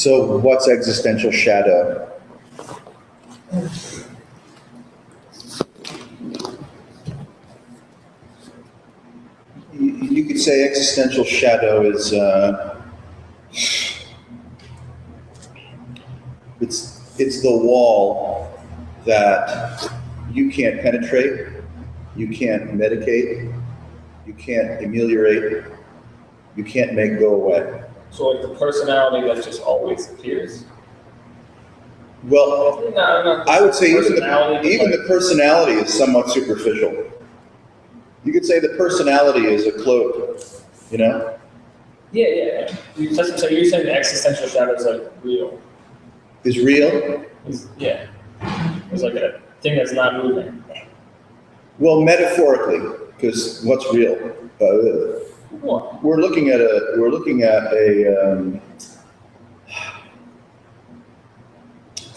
So what's existential shadow? You could say existential shadow is it's the wall that you can't penetrate, you can't medicate, you can't ameliorate, you can't make go away. So like the personality that just always appears? Well, No, I would say even like, the personality is somewhat superficial. You could say the personality is a cloak, you know? Yeah. So you're saying the existential shadow is like real? Is real? Yeah. It's like a thing that's not moving. Well, metaphorically, because what's real? What? We're looking at a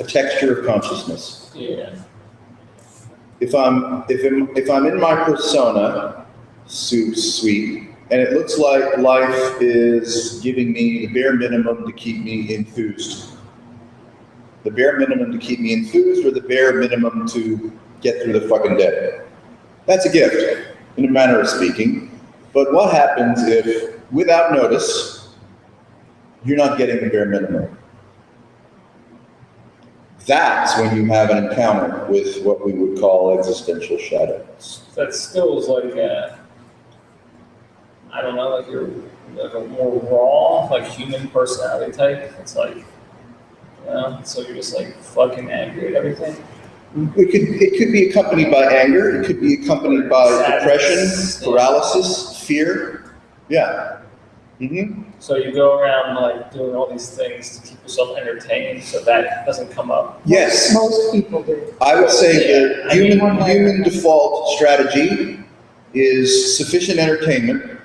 texture of consciousness. Yeah. If I'm in my persona suite, and it looks like life is giving me the bare minimum to keep me enthused. The bare minimum to keep me enthused, or the bare minimum to get through the fucking day. That's a gift, in a manner of speaking. But what happens if, without notice, you're not getting the bare minimum? That's when you have an encounter with what we would call existential shadow. That still is like I don't know, like you're like a more raw, like human personality type. It's like, you know, so you're just like fucking angry at everything. It could be accompanied by anger. It could be accompanied by depression, paralysis, fear. Yeah. Mm-hmm. So you go around like doing all these things to keep yourself entertained, so that doesn't come up. Yes. Most people do. I would say the Yeah. human default strategy is sufficient entertainment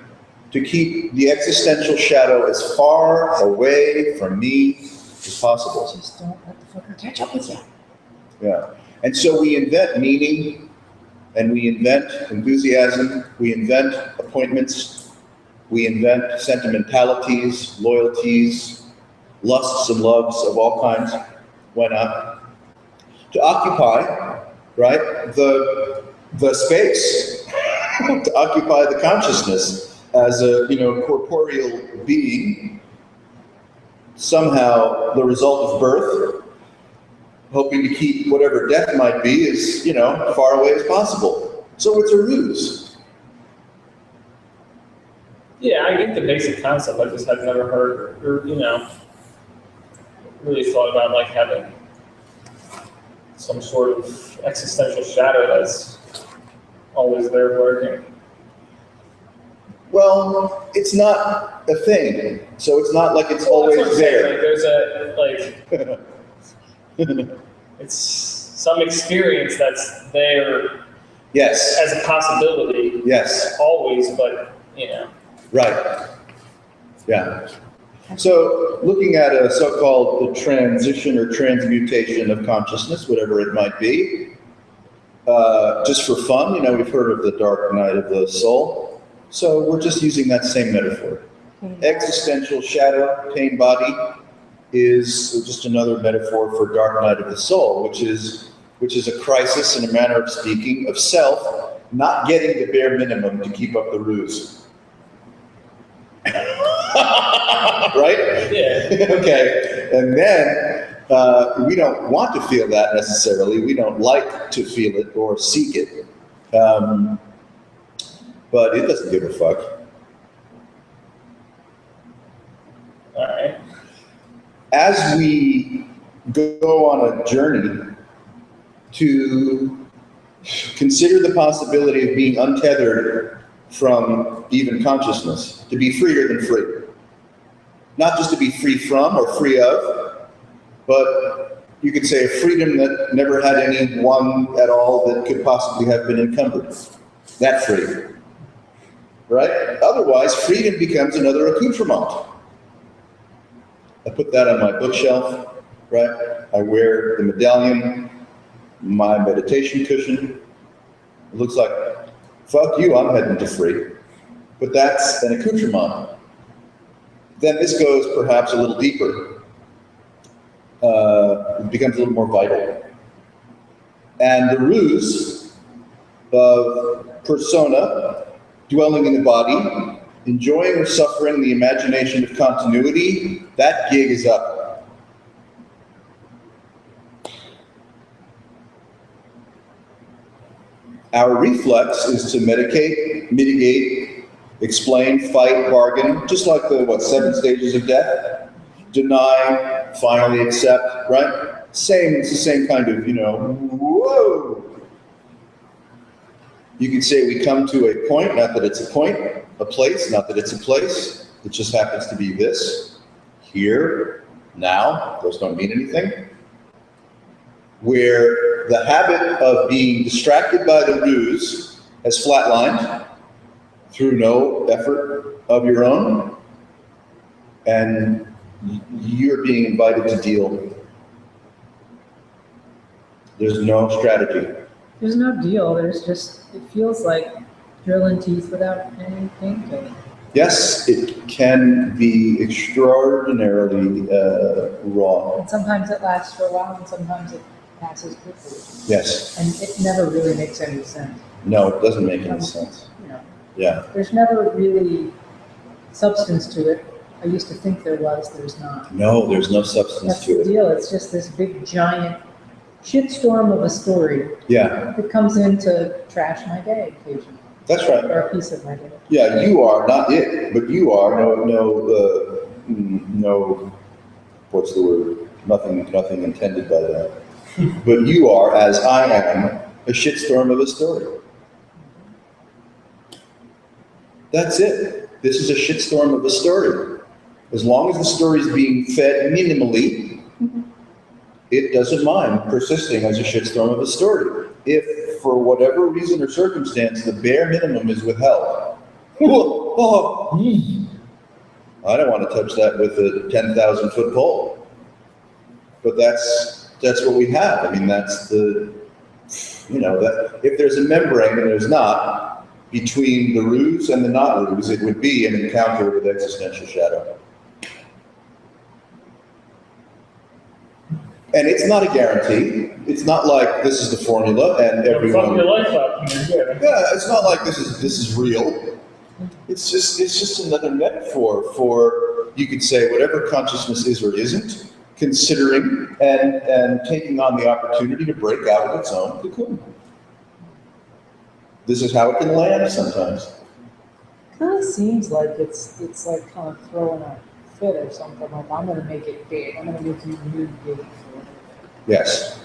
to keep the existential shadow as far away from me as possible. Just don't let the fucker catch up with you. Yeah. And so we invent meaning, and we invent enthusiasm, we invent appointments, we invent sentimentalities, loyalties, lusts and loves of all kinds. Why not? To occupy, right, the space, to occupy the consciousness as a, corporeal being, somehow the result of birth, hoping to keep whatever death might be as, far away as possible. So it's a ruse. Yeah, I get the basic concept. I just had never heard or really thought about like having some sort of existential shadow that's always there working. Well, it's not a thing, so it's not like it's always That's what I'm saying. there. Like there's it's some experience that's there Yes, as a possibility yes, always, but right. Yeah. So looking at a so-called transition or transmutation of consciousness, whatever it might be, just for fun, we've heard of the dark night of the soul. So we're just using that same metaphor. Existential shadow, pain body, is just another metaphor for dark night of the soul, which is a crisis, in a manner of speaking, of self not getting the bare minimum to keep up the ruse. Right? Yeah. Okay. And then we don't want to feel that necessarily. We don't like to feel it or seek it. But it doesn't give a fuck. All right. As we go on a journey to consider the possibility of being untethered from even consciousness, to be freer than free. Not just to be free from or free of, but you could say a freedom that never had any one at all that could possibly have been encumbered. That free. Right? Otherwise, freedom becomes another accoutrement. I put that on my bookshelf, right? I wear the medallion, my meditation cushion. It looks like, fuck you, I'm heading to free. But that's an accoutrement. Then this goes perhaps a little deeper. it becomes a little more vital. And the ruse of persona, dwelling in the body, enjoying or suffering the imagination of continuity, that gig is up. Our reflex is to mitigate, explain, fight, bargain, just like the, 7 stages of death? Deny, finally accept, right? It's the same kind of, whoa. You could say we come to a point, not that it's a point, a place, not that it's a place, it just happens to be this, here, now, those don't mean anything. Where the habit of being distracted by the ruse has flatlined through no effort of your own, and you're being invited to deal. There's no strategy. There's no deal, there's just, it feels like drilling teeth without any pain to it. Yes, it can be extraordinarily raw. And sometimes it lasts for a while and sometimes it passes quickly. Yes. And it never really makes any sense. No, it doesn't make any sense. Yeah. There's never really substance to it. I used to think there was, there's not. No, there's no substance That's to the it. deal, it's just this big giant shitstorm of a story Yeah, that comes in to trash my day occasionally, that's right. or a piece of my day. Yeah, you are, not it, but you are, no, what's the word? Nothing intended by that. But you are, as I am, a shitstorm of a story. That's it. This is a shitstorm of a story. As long as the story is being fed minimally, it doesn't mind persisting as a shitstorm of a story. If, for whatever reason or circumstance, the bare minimum is withheld, I don't want to touch that with a 10,000-foot pole. But that's what we have. I mean, that's the, that if there's a membrane and there's not, between the ruse and the not ruse, it would be an encounter with existential shadow. And it's not a guarantee. It's not like this is the formula and everyone. Fuck your life up and you're good. Yeah, it's not like this is real. It's just another metaphor for, you could say, whatever consciousness is or isn't, considering and taking on the opportunity to break out of its own cocoon. This is how it can land sometimes. Kind of seems like it's like kind of throwing a fit or something, like I'm gonna make it big, I'm gonna make you really big for it. Yes.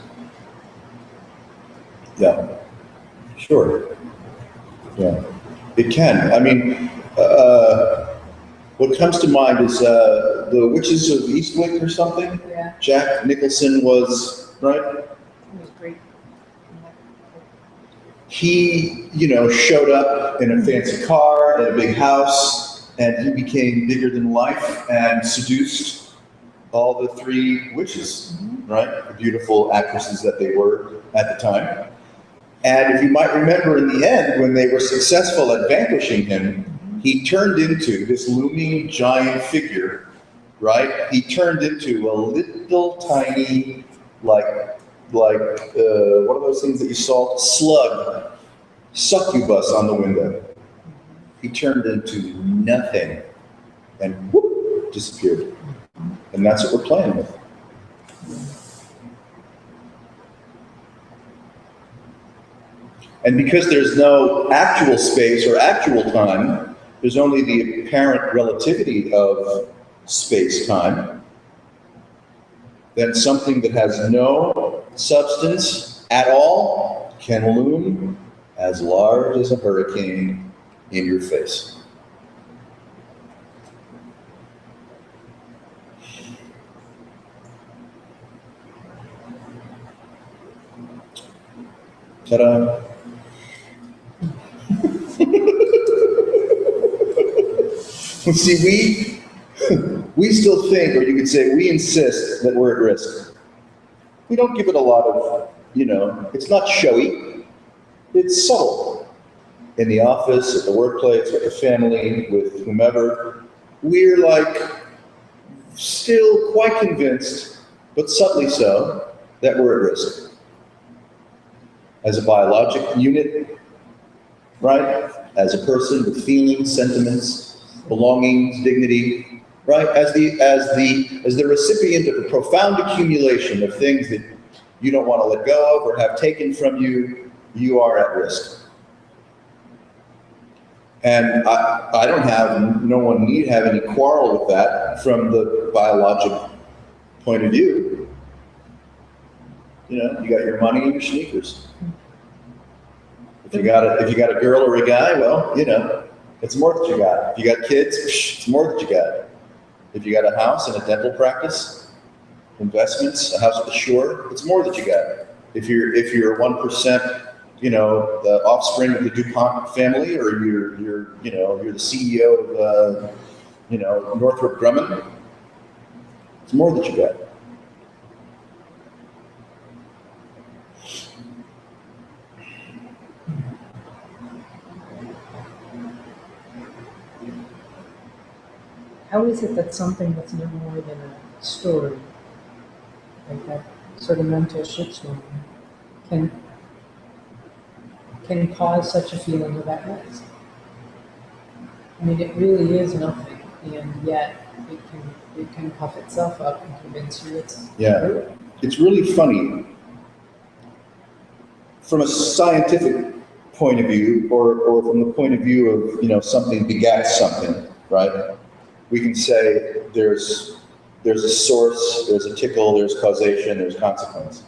Yeah. Sure. Yeah. It can. I mean, what comes to mind is the Witches of Eastwick or something. Yeah, Jack Nicholson was, right? it was great. He, showed up in a fancy car, in a big house, and he became bigger than life and seduced all the 3 witches, right? The beautiful actresses that they were at the time. And if you might remember in the end, when they were successful at vanquishing him, he turned into this looming giant figure, right? He turned into a little tiny, like what are those things that you saw? Slug, succubus on the window. He turned into nothing and whoop, disappeared. And that's what we're playing with. And because there's no actual space or actual time, there's only the apparent relativity of space-time, then something that has no substance at all can loom as large as a hurricane in your face. Ta-da. See, we still think, or you could say we insist that we're at risk. We don't give it a lot of, it's not showy, it's subtle. In the office, at the workplace, with the family, with whomever, we're like still quite convinced but subtly so, that we're at risk. As a biologic unit, right? As a person with feelings, sentiments, belongings, dignity, right? As the recipient of a profound accumulation of things that you don't want to let go of or have taken from you, you are at risk. And no one need have any quarrel with that from the biologic point of view. You know, you got your money and your sneakers. If you got a girl or a guy, well, you know, it's more that you got. If you got kids, it's more that you got. If you got a house and a dental practice, investments, a house with a shore, it's more that you got. If you're 1%, you know, the offspring of the DuPont family, or you're the CEO of, Northrop Grumman, it's more that you got. How is it that something that's no more than a story, like that sort of mental shitstorm, can cause such a feeling of at risk? I mean, it really is nothing, and yet it can puff itself up and convince you it's true. It's really funny from a scientific point of view, or from the point of view of, you know, something begats something, right? We can say there's a source, there's a tickle, there's causation, there's consequence.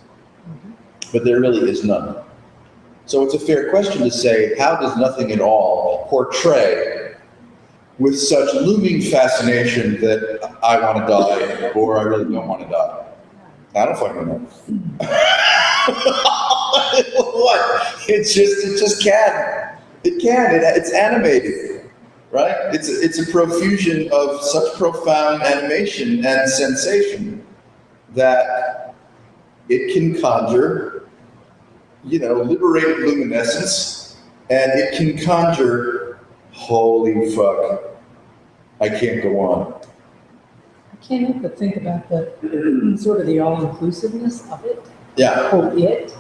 But there really is none. So it's a fair question to say, how does nothing at all portray with such looming fascination that I want to die, or I really don't want to die? I don't fucking know. What? It just can. It can. It's animated, right? It's a profusion of such profound animation and sensation that it can conjure, you know, liberated luminescence, and it can conjure, holy fuck, I can't go on. I can't help but think about the sort of the all-inclusiveness of it. Yeah. Quote, it.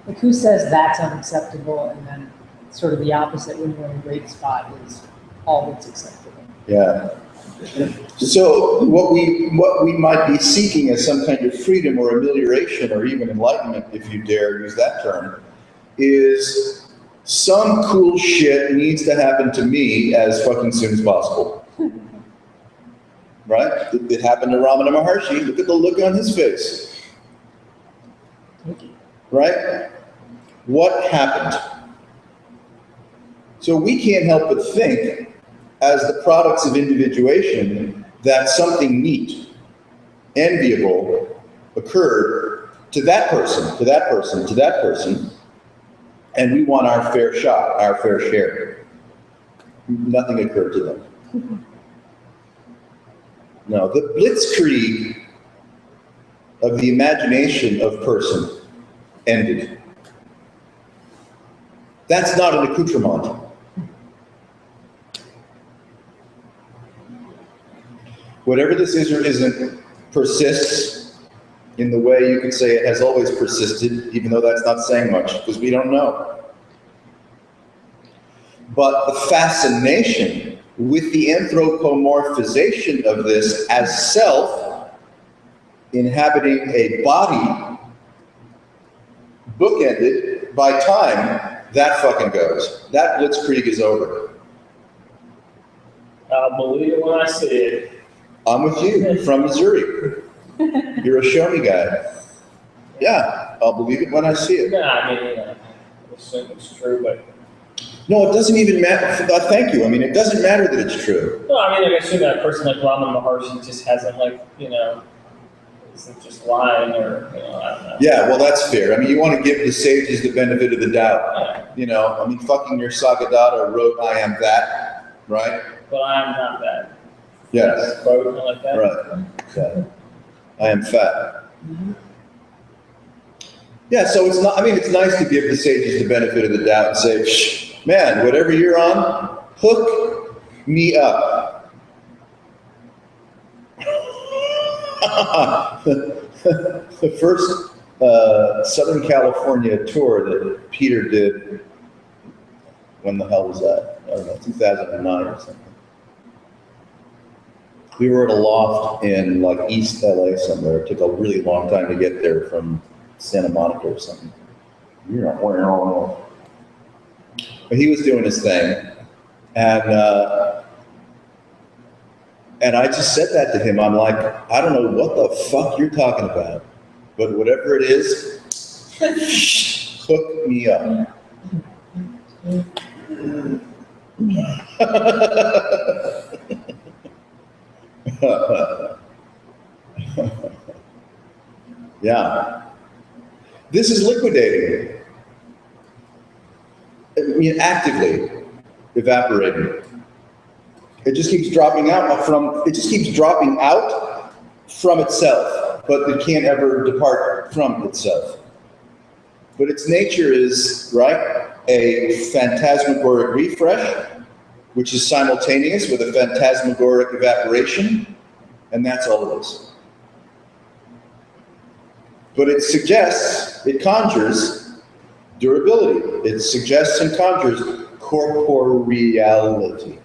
Like, who says that's unacceptable, and then sort of the opposite, when you're in a great spot, is all that's acceptable. Yeah. So what we might be seeking as some kind of freedom or amelioration or even enlightenment, if you dare use that term, is some cool shit needs to happen to me as fucking soon as possible. Right? It happened to Ramana Maharshi. Look at the look on his face. Right? What happened? So we can't help but think, as the products of individuation, that something neat, enviable, occurred to that person, to that person, to that person, and we want our fair shot, our fair share. Nothing occurred to them. No, the blitzkrieg of the imagination of person ended. That's not an accoutrement. Whatever this is or isn't persists in the way you could say it has always persisted, even though that's not saying much, because we don't know. But the fascination with the anthropomorphization of this as self inhabiting a body, bookended by time, that fucking goes. That blitzkrieg is over. I'll believe it when I see it. I'm with you, from Missouri. You're a show me guy. Yeah, I'll believe it when I see it. Yeah, I mean, I assume it's true, but. No, it doesn't even matter. Thank you. I mean, it doesn't matter that it's true. No, I mean, like, I assume that a person like Ramana Maharshi just hasn't, like, you know, isn't just lying, or, you know, I don't know. Yeah, well, that's fair. I mean, you want to give the sages the benefit of the doubt. Yeah. You know, I mean, fucking your Sagadatta wrote, I am that, right? But I'm not that. Yes. Quote, like that. Right. Yeah. I am fat. Mhm. Yeah, so it's not, I mean, it's nice to give the sages the benefit of the doubt and say, shh, man, whatever you're on, hook me up. the first Southern California tour that Peter did, when the hell was that? I don't know, 2009 or something. We were at a loft in like East LA somewhere. It took a really long time to get there from Santa Monica or something. But he was doing his thing, and I just said that to him. I'm like, I don't know what the fuck you're talking about, but whatever it is, hook me up. Yeah. This is liquidating. I mean, actively evaporating. It just keeps dropping out from itself, but it can't ever depart from itself. But its nature is, right, a phantasmagoric refresh, which is simultaneous with a phantasmagoric evaporation, and that's all it is. But it suggests, it conjures durability. It suggests and conjures corporeality.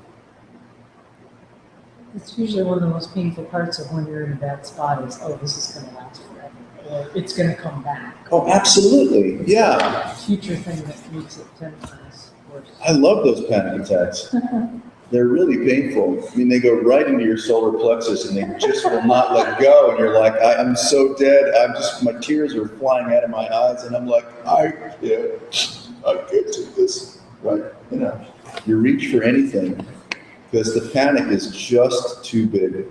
It's usually one of the most painful parts of when you're in a bad spot is, oh, this is gonna last forever, or it's gonna come back. Oh, absolutely, yeah. Future thing that makes it 10 times worse. I love those panic attacks. They're really painful. I mean, they go right into your solar plexus and they just will not let go. And you're like, I'm so dead. My tears are flying out of my eyes. And I'm like, I can't do this. Right? You know, you reach for anything because the panic is just too big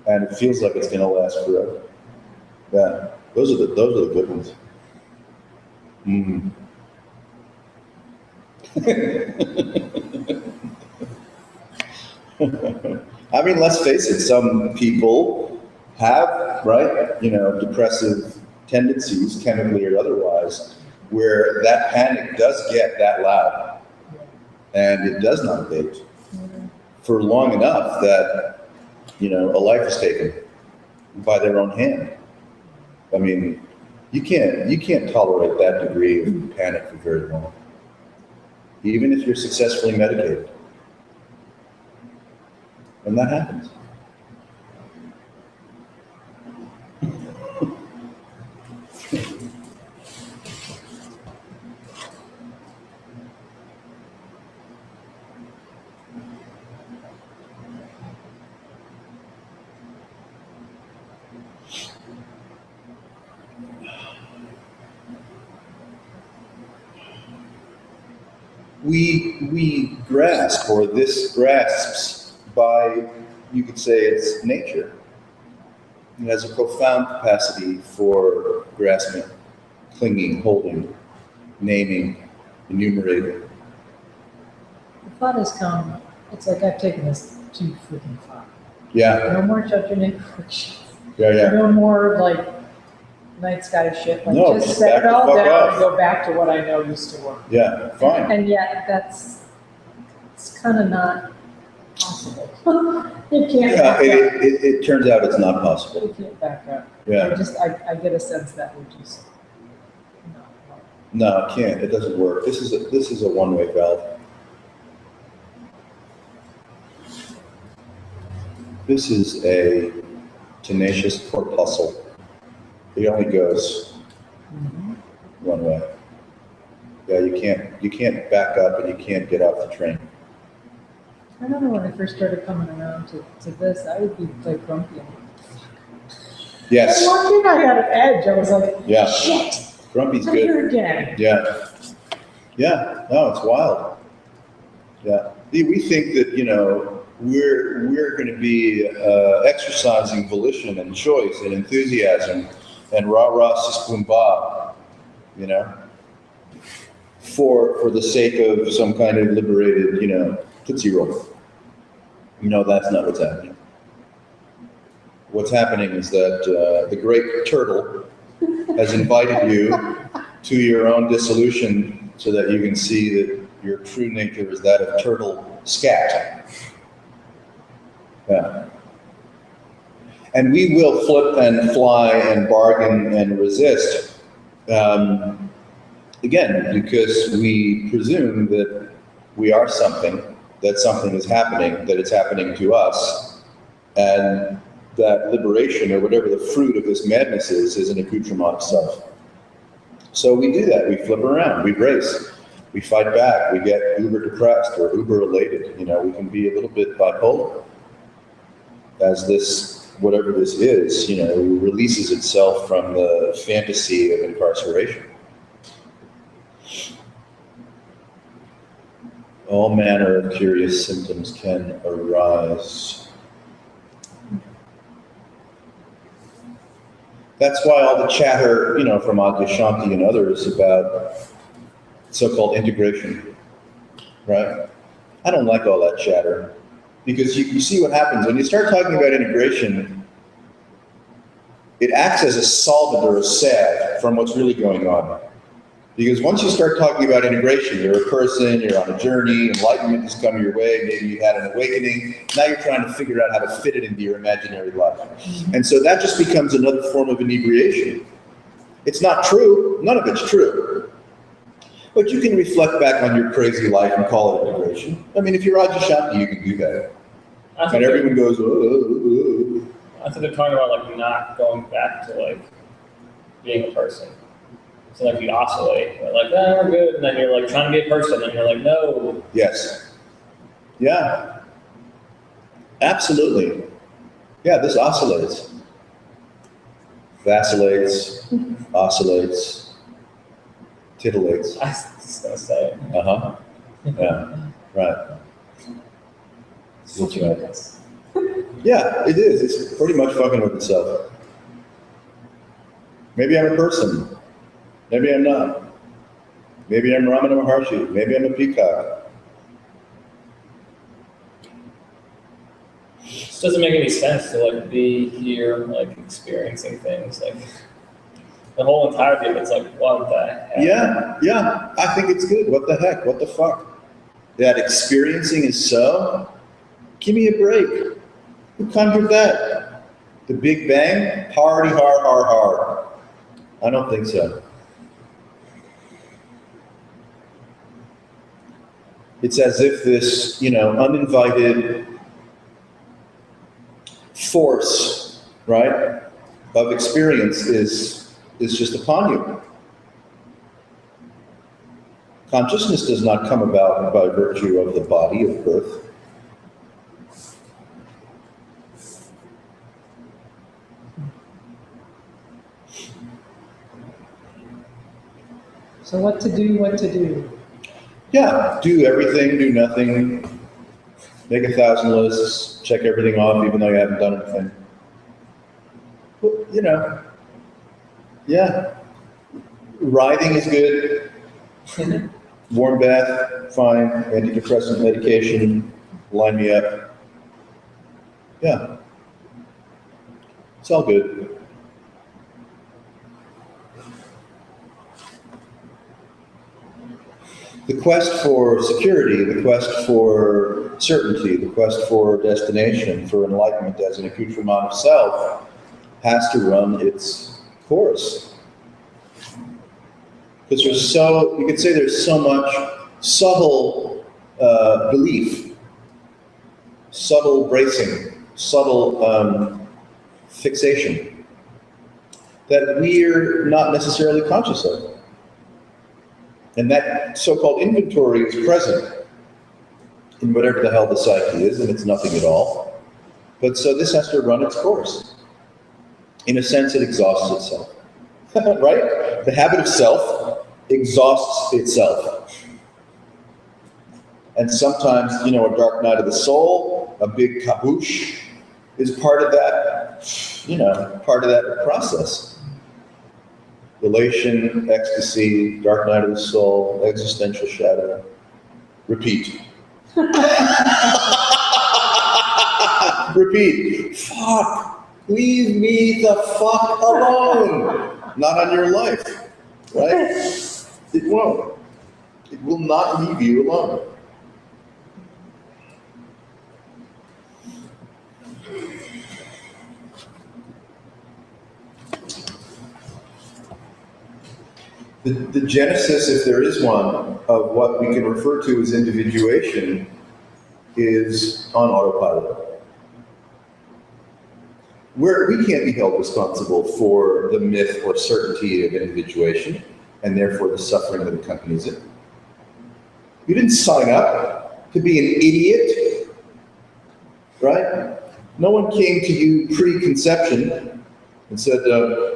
and it feels like it's going to last forever. Yeah. Those are the good ones. Mm. I mean, let's face it, some people have, right, depressive tendencies, chemically or otherwise, where that panic does get that loud and it does not abate for long enough that, a life is taken by their own hand. I mean, you can't tolerate that degree of panic for very long, even if you're successfully medicated. And that happens. We grasp, or this grasps, by, you could say, its nature. It has a profound capacity for grasping, clinging, holding, naming, enumerating. The thought has come, it's like I've taken this too freaking far. Yeah. No more judging it for shit. Yeah. No more like night sky shit. Like No, just set it back the all fuck down off. and go back to what I know used to work. Yeah, fine. And yet it's kind of not possible. You can't back up. It turns out it's not possible. You can't back up. Yeah. I get a sense that we're just not. No, it can't. It doesn't work. This is a one-way valve. This is a tenacious corpuscle. It only goes one way. Yeah, you can't back up and you can't get off the train. I remember when I first started coming around to this, I would be like grumpy. Yes. And one thing I had an edge. I was like, Yeah. shit, Grumpy's I'm good. here again. Yeah. Yeah. No, it's wild. Yeah. We think that, we're going to be exercising volition and choice and enthusiasm and rah-rah sis boom bah, for the sake of some kind of liberated, Tootsie Roll. That's not what's happening. What's happening is that the great turtle has invited you to your own dissolution so that you can see that your true nature is that of turtle scat. Yeah. And we will flip and fly and bargain and resist. Again, because we presume that we are something, that something is happening, that it's happening to us, and that liberation, or whatever the fruit of this madness is an accoutrement of self. So we do that, we flip around, we brace, we fight back, we get uber depressed or uber elated, we can be a little bit bipolar as this, whatever this is, releases itself from the fantasy of incarceration. All manner of curious symptoms can arise. That's why all the chatter, from Adyashanti and others about so-called integration, right? I don't like all that chatter, because you see what happens when you start talking about integration. It acts as a solvent or a salve from what's really going on. Because once you start talking about integration, you're a person, you're on a journey, enlightenment has come your way, maybe you had an awakening, now you're trying to figure out how to fit it into your imaginary life. And so that just becomes another form of inebriation. It's not true, none of it's true. But you can reflect back on your crazy life and call it integration. I mean, if you're Adyashanti, you can do that. And everyone goes, oh. I think they're talking about not going back to being a person. So you oscillate, you're we're good, and then you're trying to be a person, and you're no. Yes. Yeah. Absolutely. Yeah, this oscillates. Vacillates, oscillates, titillates. I was just gonna say it. Uh-huh. Yeah. Right. Switching with us. Yeah, it is. It's pretty much fucking with itself. Maybe I'm a person. Maybe I'm not. Maybe I'm Ramana Maharshi. Maybe I'm a peacock. It just doesn't make any sense to be here, experiencing things. The whole entirety of it's what the heck? Yeah. I think it's good. What the heck? What the fuck? That experiencing is so? Give me a break. Who conjured that? The Big Bang? Hardy, har. I don't think so. It's as if this, uninvited force, right, of experience is just upon you. Consciousness does not come about by virtue of the body of birth. So what to do? Yeah, do everything, do nothing, make 1,000 lists, check everything off even though you haven't done anything. Well, yeah. Writhing is good. Warm bath, fine. Antidepressant medication, line me up. Yeah. It's all good. The quest for security, the quest for certainty, the quest for destination, for enlightenment as an accoutrement of self has to run its course. Because you could say there's so much subtle belief, subtle bracing, subtle fixation that we're not necessarily conscious of. And that so-called inventory is present in whatever the hell the psyche is, and it's nothing at all. But so this has to run its course. In a sense, it exhausts itself. Right? The habit of self exhausts itself. And sometimes, a dark night of the soul, a big kaboosh, is part of that, part of that process. Elation, ecstasy, dark night of the soul, existential shadow. Repeat. Repeat. Fuck. Leave me the fuck alone. Not on your life. Right? It won't. It will not leave you alone. The genesis, if there is one, of what we can refer to as individuation is on autopilot. Where we can't be held responsible for the myth or certainty of individuation, and therefore the suffering that accompanies it. You didn't sign up to be an idiot, right? No one came to you pre-conception and said,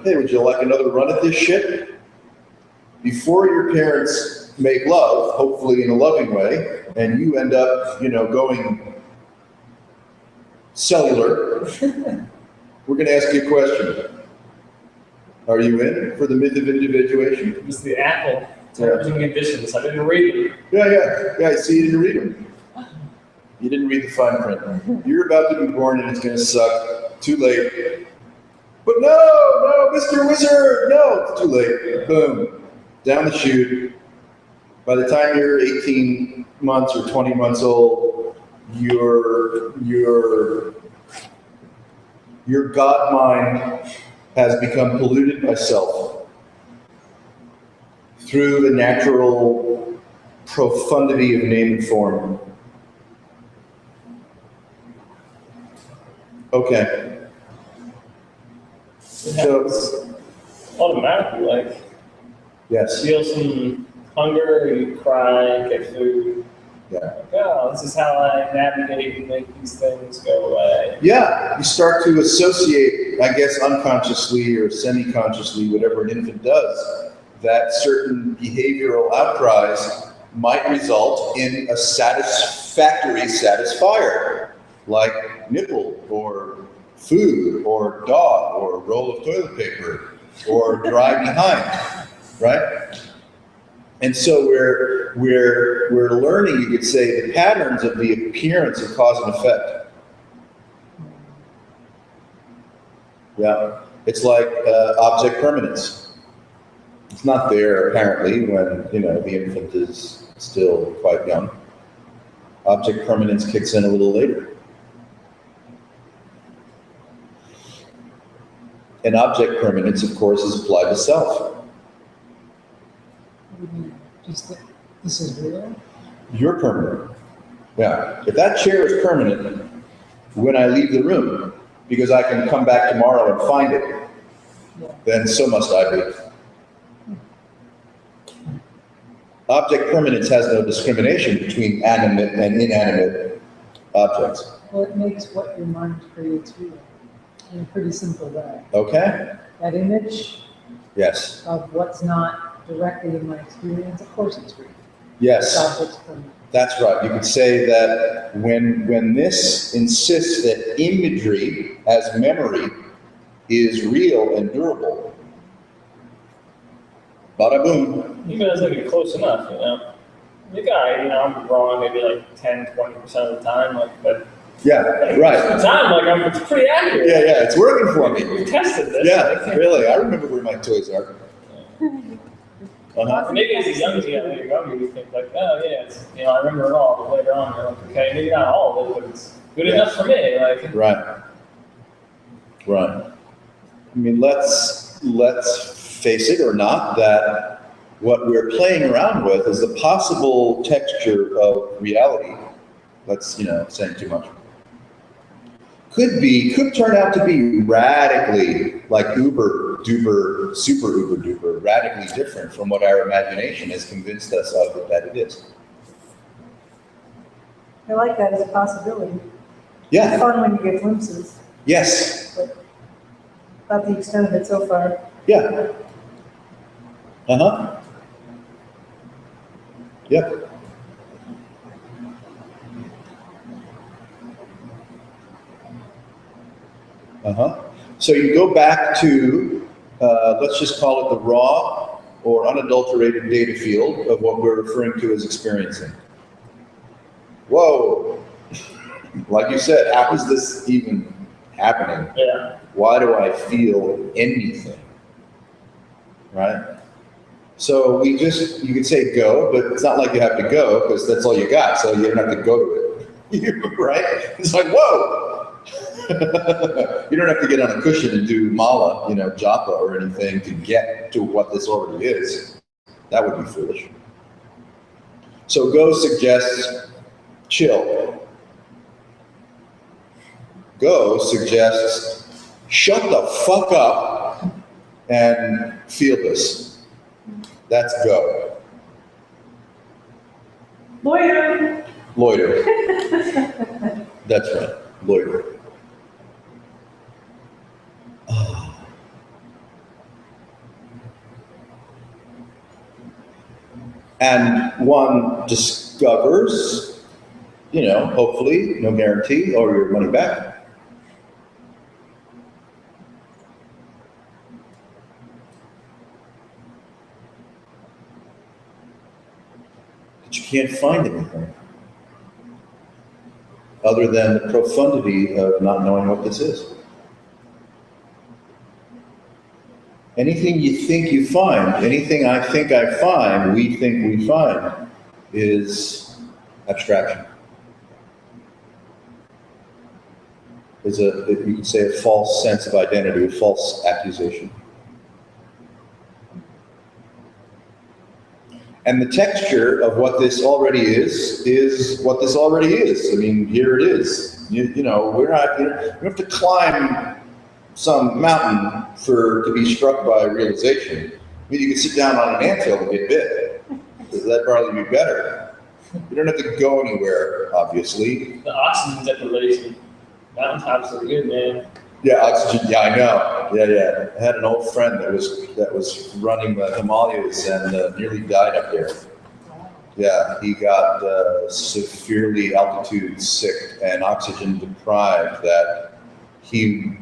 hey, would you like another run at this shit? Before your parents make love, hopefully in a loving way, and you end up, going cellular, we're going to ask you a question. Are you in for the myth of individuation? It was the Apple terms and conditions. I didn't read them. Yeah, I see you didn't read them. You didn't read the fine print. You're about to be born and it's going to suck. Too late. But no, Mr. Wizard, no, it's too late. Boom. Down the chute. By the time you're 18 months or 20 months old, your God mind has become polluted by self through the natural profundity of name and form. Okay. So automatically, like, Yes. feel some hunger, you cry, get food. Yeah. Like, oh, this is how I navigate and make these things go away. Yeah, you start to associate, I guess unconsciously or semi-consciously, whatever an infant does, that certain behavioral outcries might result in a satisfactory satisfier, like nipple or food or dog or roll of toilet paper or dry behind, right? And so we're learning, you could say, the patterns of the appearance of cause and effect. Yeah, it's like object permanence. It's not there apparently when the infant is still quite young. Object permanence kicks in a little later. And object permanence, of course, is applied to self. Just that this is real? You're permanent. Yeah. If that chair is permanent when I leave the room, because I can come back tomorrow and find it, then so must I be. Object permanence has no discrimination between animate and inanimate objects. Well, it makes what your mind creates real in a pretty simple way. Okay? That image Yes. of what's not directly in my experience, of course it's real. Yes. Object's permanent. That's right. You could say that when this insists that imagery as memory is real and durable, bada boom. You guys like it close enough, The guy, I'm wrong maybe like 10-20% of the time, but Yeah, right. most of the time, like it's pretty accurate. Yeah, it's working for me. We've tested this. Yeah, really. I remember where my toys are. Maybe as a young younger, you think like, oh yeah, it's, I remember it all, but later on you're like, okay, maybe not all of it, but it's good enough for me. Like, Right. I mean, let's face it or not, that what we're playing around with is the possible texture of reality. That's, saying too much. Could turn out to be radically, like uber duper, super uber duper, radically different from what our imagination has convinced us of that it is. I like that as a possibility. Yeah. It's fun when you get glimpses, Yes. but about the extent of it so far. Yeah. Yep. So you go back to, let's just call it the raw or unadulterated data field of what we're referring to as experiencing. Whoa. Like you said, how is this even happening? yeah. Why do I feel anything? Right? So you could say go, but it's not like you have to go because that's all you got. So you don't have to go to it. Right? It's like, whoa. You don't have to get on a cushion and do mala, japa or anything to get to what this already is. That would be foolish. So go suggests chill. Go suggests shut the fuck up and feel this. That's go. Loiter. Loiter. That's right. Loiter. And one discovers, hopefully, no guarantee, or your money back. But you can't find anything other than the profundity of not knowing what this is. Anything you think you find, anything I think I find, we think we find, is abstraction. Is you could say a false sense of identity, a false accusation. And the texture of what this already is what this already is. I mean, here it is. We don't have to climb some mountain to be struck by a realization. I mean, you can sit down on an anthill and get bit. That'd probably be better. You don't have to go anywhere, obviously. The oxygen deprivation. Mountaintops are good, man. Yeah, oxygen. Yeah, I know. Yeah. I had an old friend that was running the Himalayas and nearly died up there. Yeah, he got severely altitude sick and oxygen deprived. That he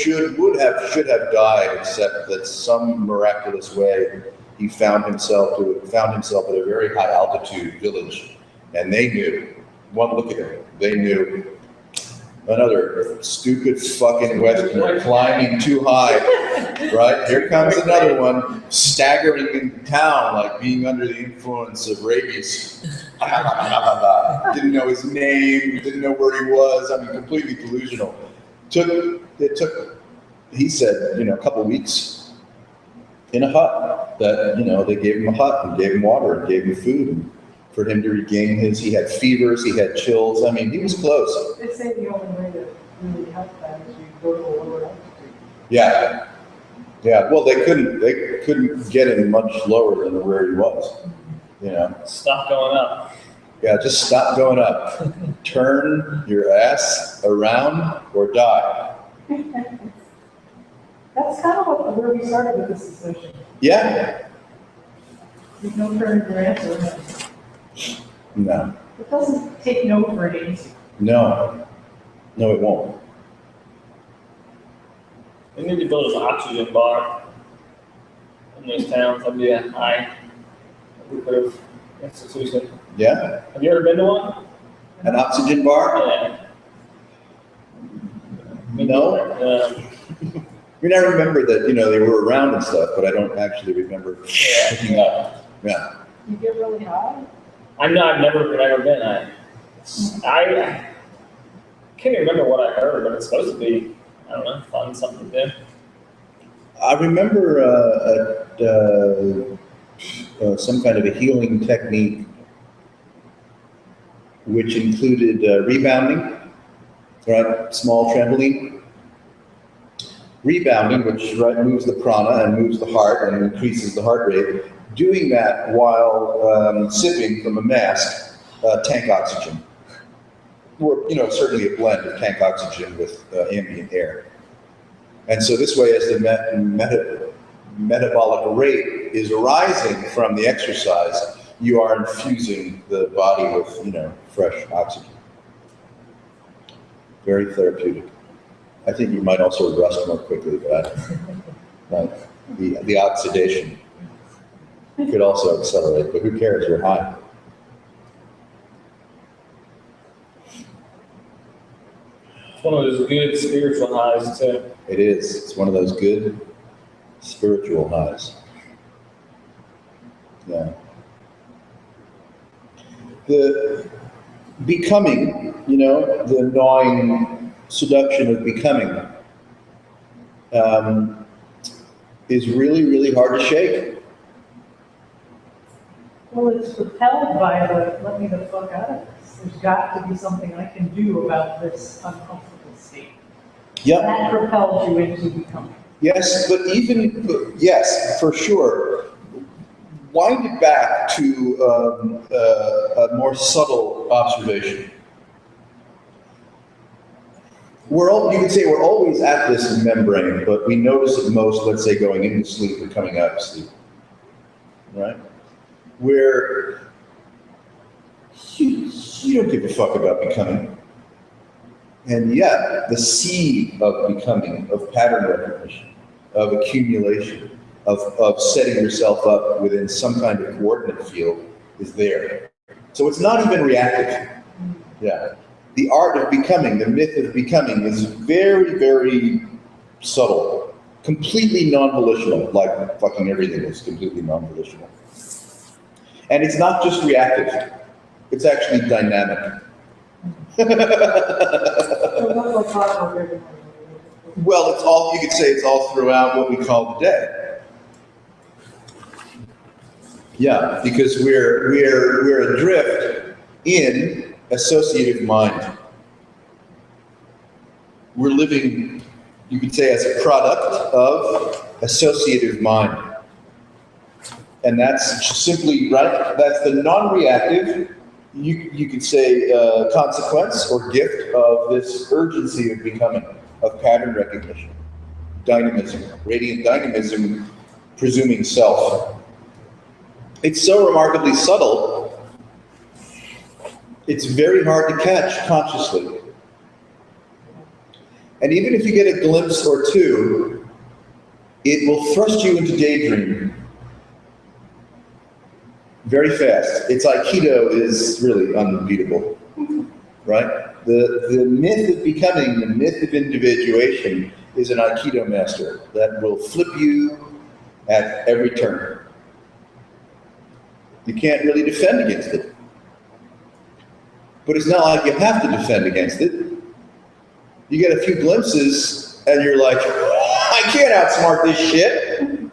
should have died, except that some miraculous way he found himself at a very high altitude village, and they knew. One look at him, they knew. Another stupid fucking Westerner climbing too high, right? Here comes another one staggering into town like being under the influence of rabies. Didn't know his name, didn't know where he was. I mean, completely delusional. It took, he said, a couple weeks in a hut that, they gave him a hut and gave him water and gave him food. And for him to regain he had fevers, he had chills. I mean, he was close. They say the only way to really help that is you go to a lower altitude. Yeah. Well, they couldn't get him much lower than where he was, Stop going up. Yeah, just stop going up. Turn your ass around or die. That's kind of where we started with this discussion. Yeah. There's no turning your answer around. No. It doesn't take no for an answer. No, it won't. We need to build an oxygen bar in these towns. That'd be a high lucrative institution. Yeah? Have you ever been to one? An oxygen bar? Yeah. No. I mean, I remember that, they were around and stuff, but I don't actually remember picking up. Yeah. You get really high? I've never been. I can't even remember what I heard, but it's supposed to be, I don't know, fun, something to do. I remember some kind of a healing technique which included rebounding, right? Small trampoline. Rebounding, which moves the prana and moves the heart and increases the heart rate. Doing that while sipping from a mask tank oxygen. Or, certainly a blend of tank oxygen with ambient air. And so this way, as the metabolic rate is arising from the exercise, you are infusing the body with, fresh oxygen. Very therapeutic. I think you might also rust more quickly, but the oxidation could also accelerate, but who cares? You're high. It's one of those good spiritual highs, too. It is. It's one of those good spiritual highs. Yeah. The becoming, the gnawing seduction of becoming is really, really hard to shake. Well, it's propelled by the, let me the fuck out of this. There's got to be something I can do about this uncomfortable state. Yep. That propels you into becoming. Yes, yes, for sure. Wind it back to a more subtle observation. You could say we're always at this membrane, but we notice it most, let's say, going into sleep or coming out of sleep, right? Where you don't give a fuck about becoming. And yet, the seed of becoming, of pattern recognition, of accumulation, of setting yourself up within some kind of coordinate field is there. So it's not even reactive. Yeah. The art of becoming, the myth of becoming is very, very subtle, completely non-volitional, like fucking everything is completely non-volitional. And it's not just reactive, it's actually dynamic. Well, it's all, you could say it's all throughout what we call the day. Yeah, because we're adrift in associative mind. We're living, you could say, as a product of associative mind. And that's simply, right, that's the non-reactive, you could say, consequence or gift of this urgency of becoming, of pattern recognition, dynamism, radiant dynamism, presuming self. It's so remarkably subtle, it's very hard to catch consciously. And even if you get a glimpse or two, it will thrust you into daydreaming very fast. Its Aikido is really unbeatable, right? The myth of becoming, the myth of individuation is an Aikido master that will flip you at every turn. You can't really defend against it. But it's not like you have to defend against it. You get a few glimpses and you're like, I can't outsmart this shit.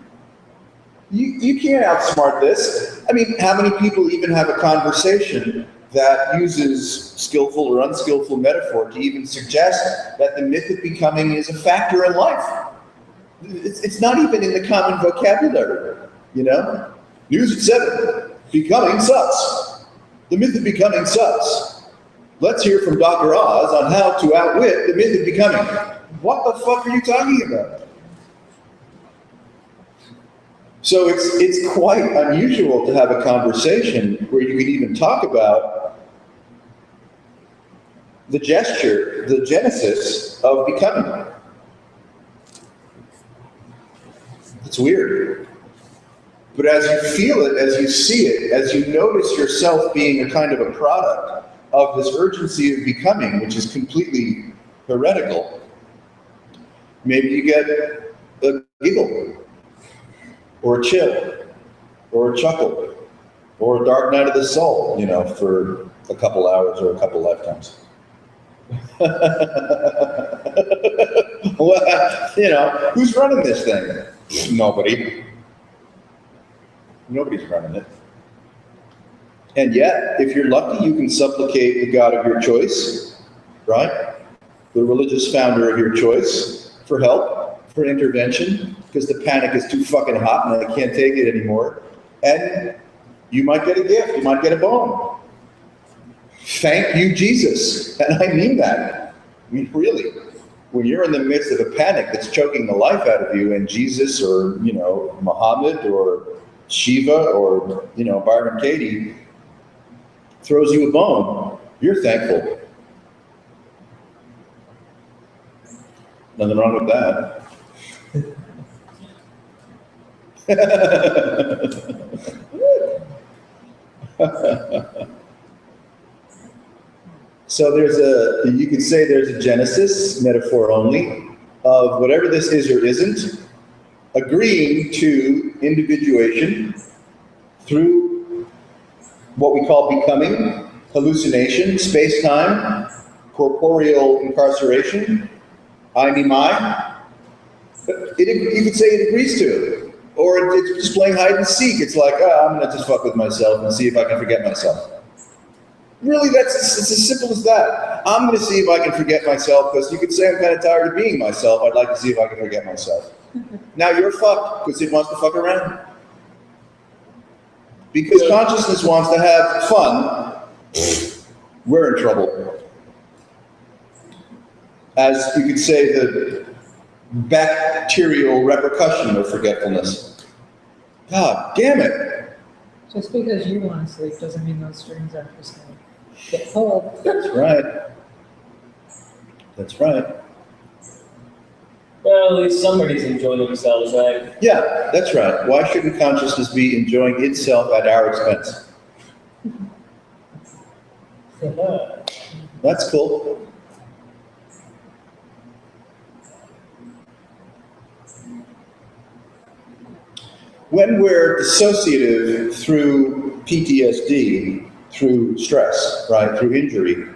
You can't outsmart this. I mean, how many people even have a conversation that uses skillful or unskillful metaphor to even suggest that the myth of becoming is a factor in life? It's not even in the common vocabulary, you know? News at 7, becoming sucks. The myth of becoming sucks. Let's hear from Dr. Oz on how to outwit the myth of becoming. What the fuck are you talking about? So it's quite unusual to have a conversation where you can even talk about the gesture, the genesis of becoming. It's weird. But as you feel it, as you see it, as you notice yourself being a kind of a product of this urgency of becoming, which is completely heretical, maybe you get a giggle, or a chill, or a chuckle, or a dark night of the soul, you know, for a couple hours or a couple lifetimes. Well, you know, who's running this thing? Nobody. Nobody's running it. And yet, if you're lucky, you can supplicate the God of your choice, right? The religious founder of your choice for help, for intervention, because the panic is too fucking hot and I can't take it anymore. And you might get a gift, you might get a bone. Thank you, Jesus. And I mean that. I mean, really. When you're in the midst of a panic that's choking the life out of you, and Jesus or, you know, Muhammad or Shiva or, you know, Byron Katie throws you a bone, you're thankful. Nothing wrong with that. So you could say there's a genesis, metaphor only, of whatever this is or isn't, agreeing to individuation through what we call becoming, hallucination, space-time, corporeal incarceration, I, me, my. You could say it agrees to it. Or it's just playing hide and seek. It's like, oh, I'm gonna just fuck with myself and see if I can forget myself. Really, it's as simple as that. I'm gonna see if I can forget myself, because you could say I'm kind of tired of being myself. I'd like to see if I can forget myself. Now you're fucked, because it wants to fuck around. Because consciousness wants to have fun, we're in trouble. As you could say, the bacterial repercussion of forgetfulness. God damn it. Just because you want to sleep doesn't mean those strings are just going to get pulled. That's right. That's right. Well, at least somebody's enjoying themselves, right? Yeah, that's right. Why shouldn't consciousness be enjoying itself at our expense? That's cool. When we're dissociative through PTSD, through stress, right, through injury,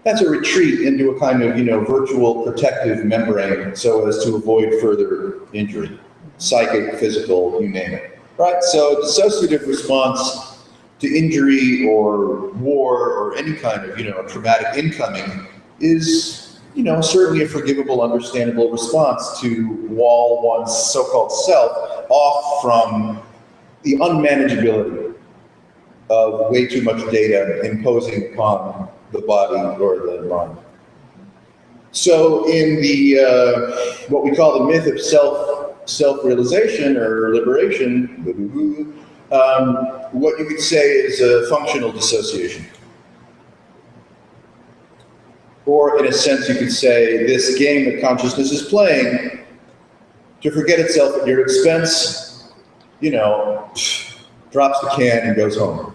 that's a retreat into a kind of, virtual protective membrane so as to avoid further injury, psychic, physical, you name it, right? So dissociative response to injury or war or any kind of, traumatic incoming is, certainly a forgivable, understandable response to wall one's so-called self off from the unmanageability of way too much data imposing upon the body or the mind. So in the, what we call the myth of self-realization or liberation, what you could say is a functional dissociation. Or in a sense, you could say this game that consciousness is playing to forget itself at your expense, drops the can and goes home.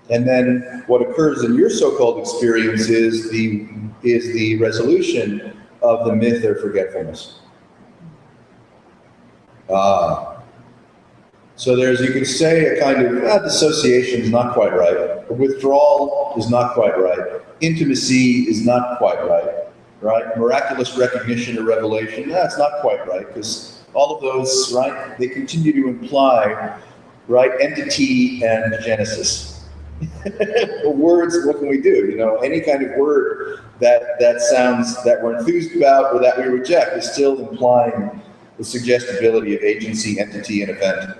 And then what occurs in your so-called experience is the resolution of the myth of forgetfulness. So there's, you could say, a kind of dissociation is not quite right. Withdrawal is not quite right. Intimacy is not quite right? Miraculous recognition or revelation, it's not quite right, because all of those, right, they continue to imply, right, entity and genesis. Words, what can we do? Any kind of word that sounds, that we're enthused about or that we reject is still implying the suggestibility of agency, entity, and event.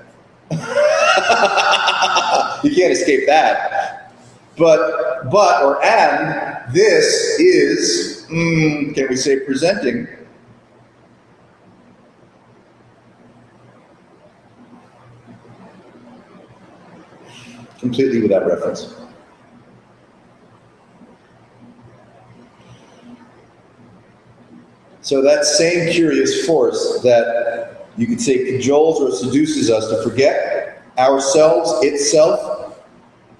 You can't escape that. And this is, can we say, presenting completely without reference. So that same curious force that you could say cajoles or seduces us to forget ourselves, itself,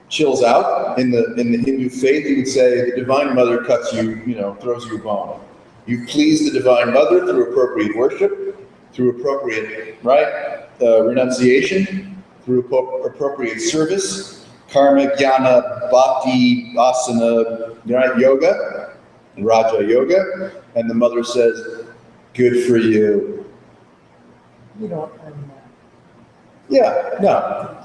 chills out. In the Hindu faith, you would say the Divine Mother cuts you, throws you a bone. You please the Divine Mother through appropriate worship, through appropriate, renunciation, through appropriate service, karma, jnana, bhakti, asana, yoga, Raja Yoga, and the mother says, good for you. You don't earn that. Yeah, no.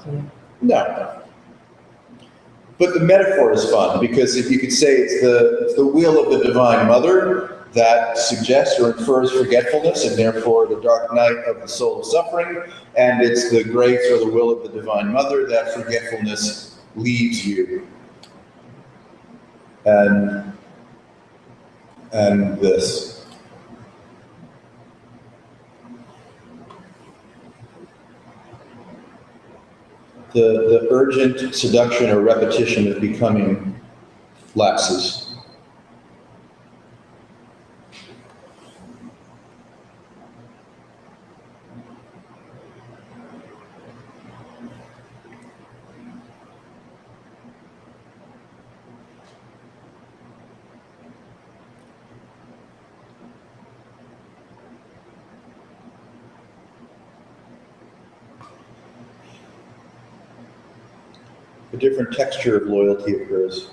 But the metaphor is fun, because if you could say it's the will of the Divine Mother that suggests or infers forgetfulness, and therefore the dark night of the soul of suffering, and it's the grace or the will of the Divine Mother that forgetfulness leaves you. And this. The urgent seduction or repetition of becoming lapses. A different texture of loyalty occurs.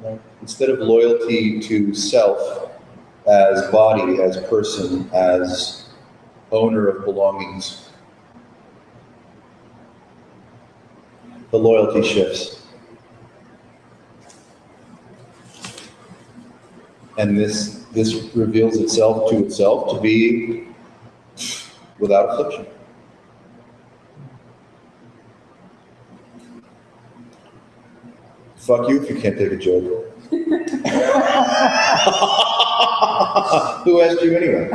Right? Instead of loyalty to self, as body, as person, as owner of belongings. The loyalty shifts. And this reveals itself to be without affliction. Fuck you if you can't take a joke. Who asked you anyway?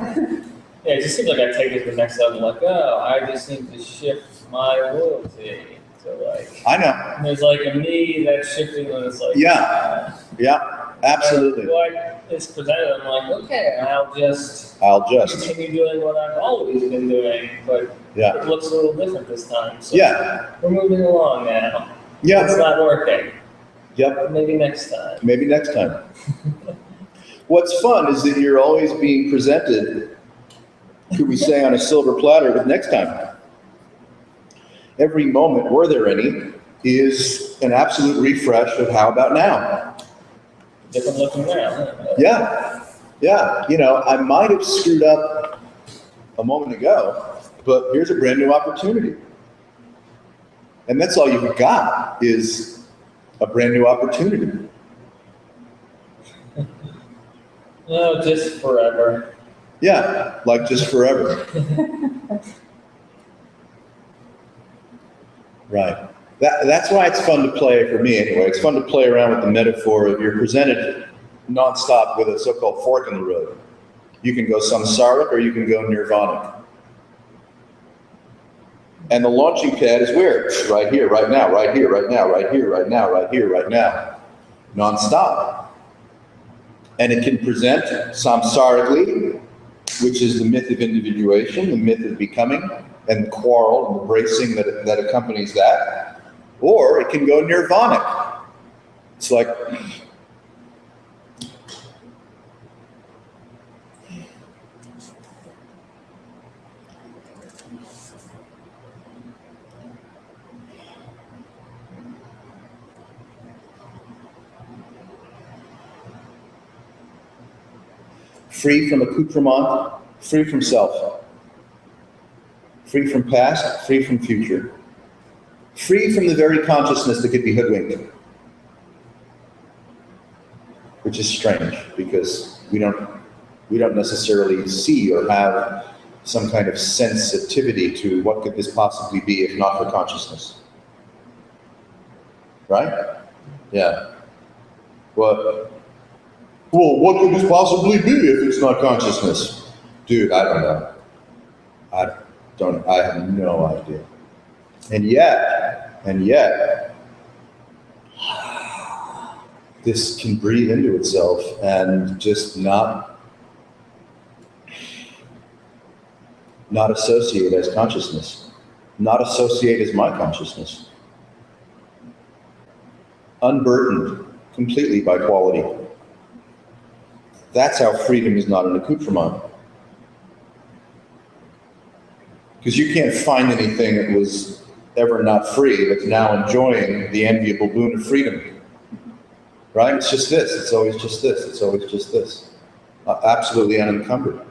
Yeah, it just seems like I take it to the next level. Like, oh, I just need to shift my loyalty. So like, I know. there's like a me that's shifting, and it's like, Yeah. Yeah, absolutely. What is presented, I'm like, okay, I'll just continue doing what I've always been doing, but Yeah. it looks a little different this time. So Yeah. we're moving along now. Yeah. It's not working. Yep. Maybe next time. Maybe next time. What's fun is that you're always being presented, could we say, on a silver platter with next time. Every moment, were there any, is an absolute refresh of how about now? Different looking now. Yeah. Yeah. You know, I might have screwed up a moment ago, but here's a brand new opportunity. And that's all you've got is a brand new opportunity. No, just forever. Yeah, like just forever. Right. That's why it's fun to play, for me anyway. It's fun to play around with the metaphor of you're presented nonstop with a so-called fork in the road. You can go samsaric or you can go nirvanic. And the launching pad is where? Right here, right now, right here, right now, right here, right now, right here, right now. Nonstop. And it can present samsarically, which is the myth of individuation, the myth of becoming, and the quarrel and the bracing that accompanies that. Or it can go nirvanic. It's like, free from accoutrement, free from self, free from past, free from future, free from the very consciousness that could be hoodwinked, which is strange because we don't necessarily see or have some kind of sensitivity to what could this possibly be if not for consciousness. Right? Yeah. Well, what could this possibly be if it's not consciousness? Dude, I don't know. I have no idea. And yet, this can breathe into itself and just not associate as consciousness, not associate as my consciousness. Unburdened completely by quality. That's how freedom is not an accoutrement. Because you can't find anything that was ever not free that's now enjoying the enviable boon of freedom. Right? It's just this. It's always just this. It's always just this. Absolutely unencumbered.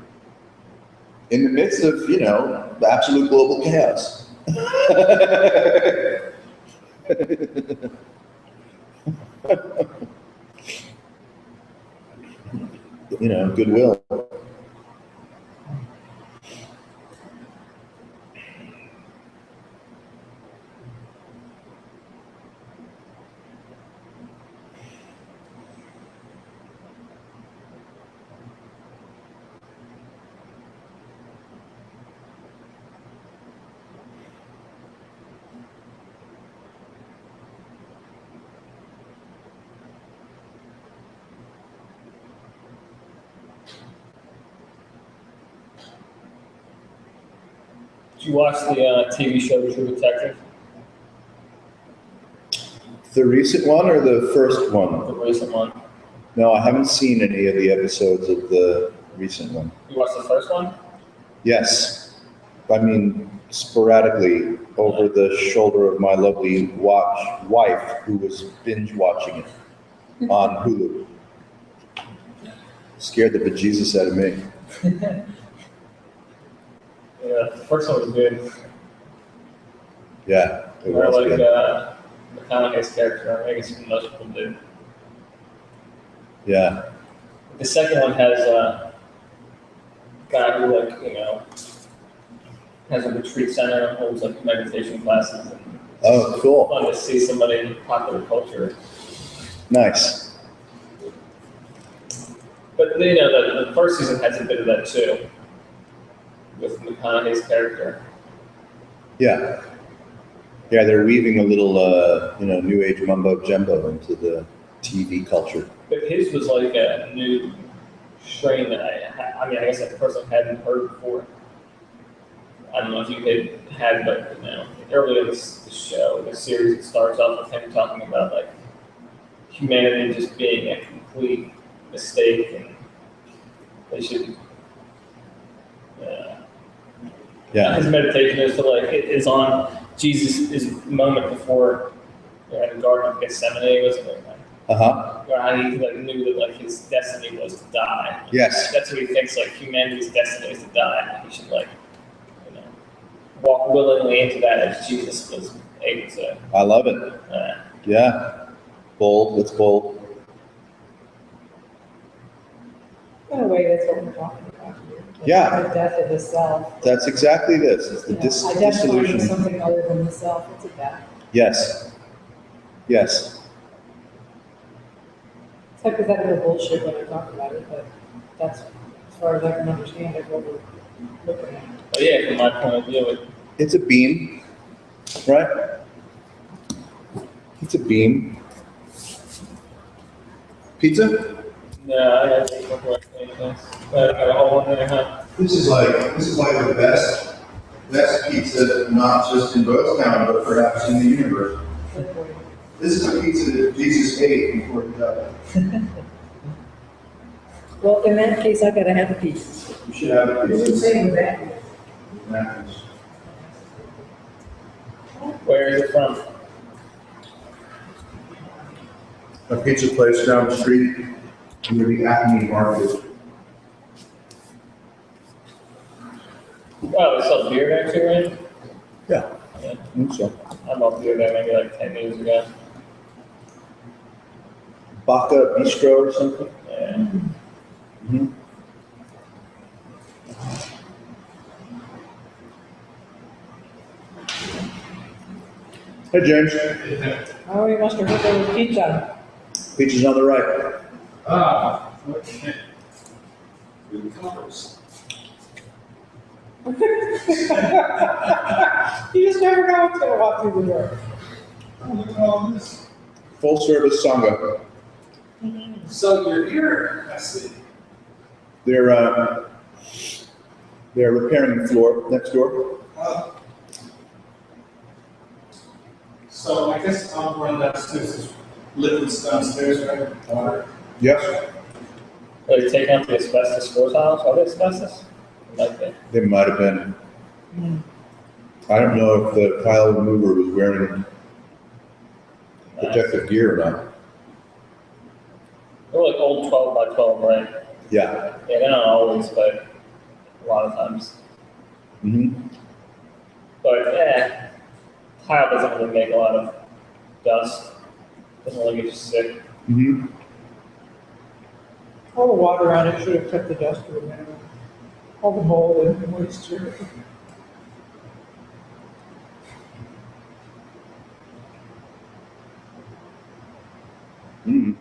In the midst of, the absolute global chaos. Goodwill. Did you watch the TV show True Detective? The recent one or the first one? The recent one. No, I haven't seen any of the episodes of the recent one. You watched the first one? Yes. I mean, sporadically over the shoulder of my lovely wife, who was binge watching it on Hulu. Scared the bejesus out of me. Yeah, the first one was good. Yeah, it I was like good. McConaughey's character. I guess most people do. Yeah, The second one has a guy who has a retreat center and holds like meditation classes. And oh, cool, fun to see somebody in popular culture. nice. But the first season has a bit of that too, with McConaughey's character. Yeah. Yeah, they're weaving a little, new age mumbo jumbo into the TV culture. But his was like a new strain that I guess I personally hadn't heard before. I don't know if you had, but earlier in this show, the series, it starts off with him talking about like humanity just being a complete mistake, and they should. Yeah, His meditation is is on Jesus' moment before in the Garden of Gethsemane, wasn't it? uh-huh, Where he knew that his destiny was to die. yes, That's what he thinks. Humanity's destiny is to die. He should walk willingly into that as Jesus was able to. I love it. Uh, Yeah, bold, it's bold. In a way, that's what we're talking about here. Yeah. The death of the self. That's exactly this, it's the Identifying dissolution. something other than the self, it's a death. Yes, yes, It's hypothetical bullshit when I talk about it, but that's, as far as I can understand it, what we're looking at. but yeah, from my point of view, it's a beam, right? It's a beam. Pizza? I don't look like anything. But I got a whole one there, huh? This is like the best pizza, not just in Boystown, but perhaps in the universe. This is a pizza that Jesus ate before he died. Well, in that case, I gotta have a piece. You should have a You didn't pizza. say that. Napkins. Where is it from? A pizza place down the street near the Acme Market. Oh, they sell beer there too, right? Yeah. Yeah. I think so. I bought beer there maybe 10 years ago. Baca Bistro or something? Yeah. Mhm. Hey, James. Oh, you must have heard there was pizza. Pizza's on the right. Ah, okay. Good colors. You just never know what's gonna walk through the door. Oh, look at all this. Full service Sangha. So you're here, I see. They're repairing the floor next door. So I guess I'll run downstairs, liquids downstairs, right? Water. Yes, Are they taking out the asbestos floor tiles? Are they asbestos? Like that. they might have been. Hmm. I don't know if the tile remover was wearing protective gear or not. They're like old 12 by 12, right? Yeah. Yeah, they're not always, but a lot of times. hmm But yeah, tile doesn't really make a lot of dust. Doesn't really get you sick. hmm All the water on it should have kept the dust to a minimum. All the mold and moisture. hmm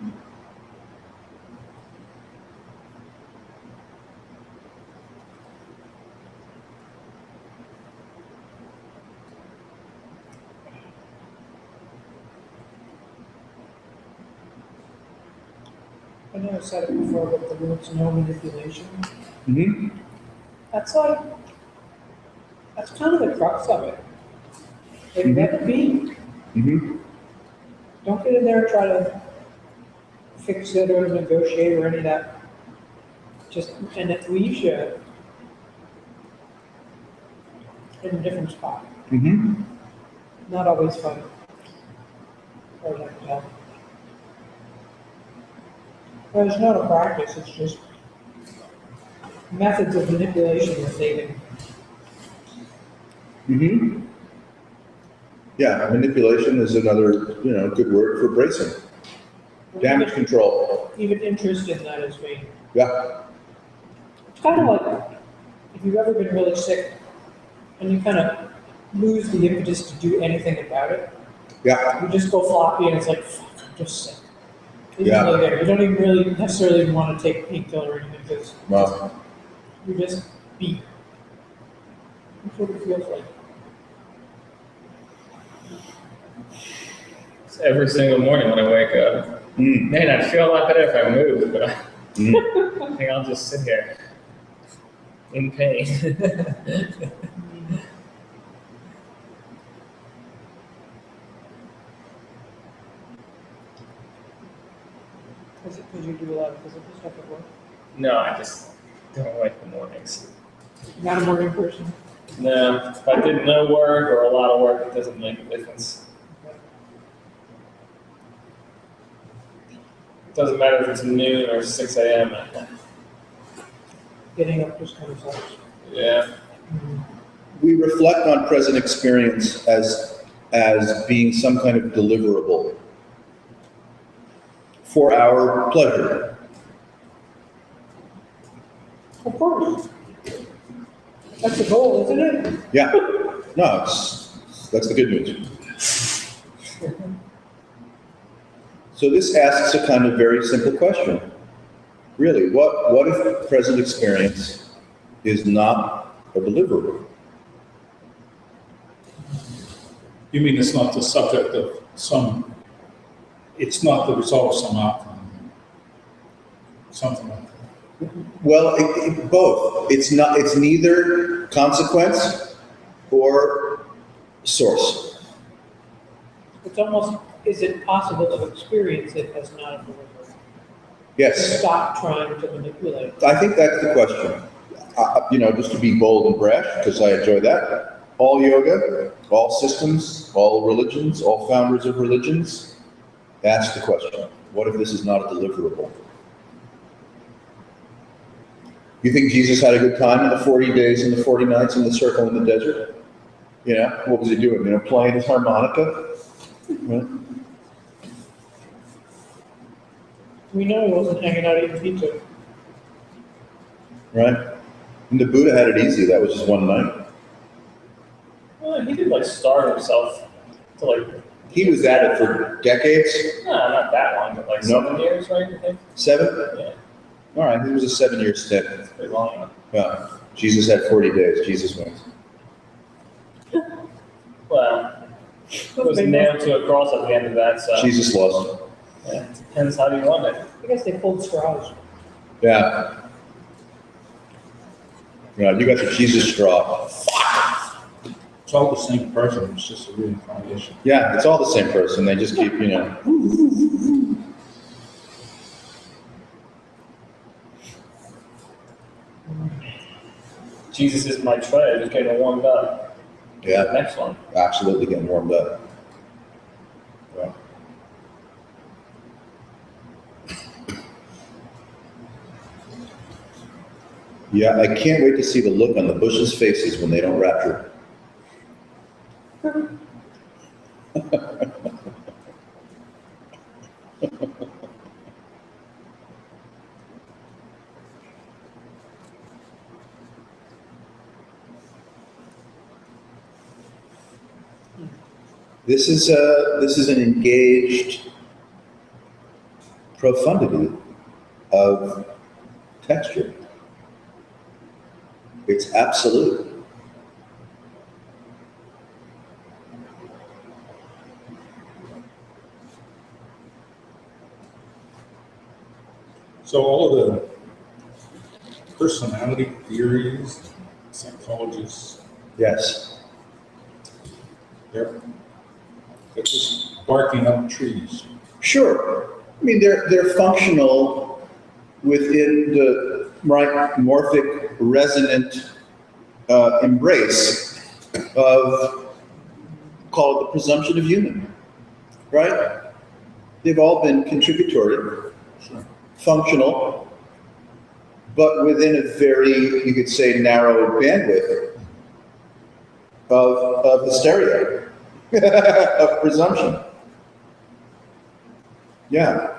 I know I said it before, but the words no manipulation, hmm that's kind of the crux of it. Like, Mhm. let it be. hmm Don't get in there and try to fix it or negotiate or any of that. And it leaves you in a different spot. hmm Not always fun. Or I can tell. But it's not a practice, it's just methods of manipulation that they can. Mm-hmm. Yeah, manipulation is another, good word for bracing. Damage control. Even interest in that is being. Yeah, It's kind of like if you've ever been really sick and you kind of lose the impetus to do anything about it. yeah, You just go floppy and it's like, fuck, I'm just sick. It's Yeah. really there. You don't even really necessarily want to take painkiller or anything because well, you're just beat. That's what it feels like. It's every single morning when I wake up. mm, Man, I feel a lot better if I move, but mm. I think I'll just sit here in pain. Is it because you do a lot of physical stuff at work? No, I just don't like the mornings. Not a morning person. No, if I did no work or a lot of work, it doesn't make a difference. It doesn't matter if it's noon or 6 a.m. Getting up just kind of sucks. Yeah. We reflect on present experience as being some kind of deliverable for our pleasure. Of course. That's the goal, isn't it? Yeah, no, that's the good news. So this asks a kind of very simple question. Really, what if present experience is not a deliverable? You mean it's not the subject of it's not the result of some outcome? Something like that. Well, both. It's neither consequence or source. It's almost, is it possible to experience it as not a delivery? Yes, Stop trying to manipulate. I think that's the question. Just to be bold and brash, because I enjoy that. All yoga, all systems, all religions, all founders of religions, ask the question, what if this is not a deliverable? You think Jesus had a good time in the 40 days and the 40 nights in the circle in the desert? What was he doing? Playing his harmonica? Right? We know he wasn't hanging out eating pizza. Right? And the Buddha had it easy. That was just one night. Well, he did starve himself to He was at it for decades. not that long, but No. 7 years, right? I think. 7? Yeah, All right, it was a 7-year stint. it's pretty long enough. Yeah. Jesus had 40 days. Jesus wins. Well, he was nailed to a cross at the end of that, so Jesus lost. yeah, it depends how do you want it. I guess they pulled straws. Yeah. Yeah, you got the Jesus straw. It's all the same person, it's just a reincarnation. Yeah, it's all the same person. They just keep, Jesus is my tread, just getting warmed up. Yeah, Next one. absolutely getting warmed up. Yeah. Yeah, I can't wait to see the look on the Bush's faces when they don't rapture. This is an engaged profundity of texture. It's absolute. So all of the personality theories, psychologists, Yes. they're just barking up trees. Sure. I mean, they're functional within the right morphic resonant embrace of, call it the presumption of human, right? They've all been contributory, Sure. functional, but within a very, you could say, narrow bandwidth of hysteria, of presumption. Yeah.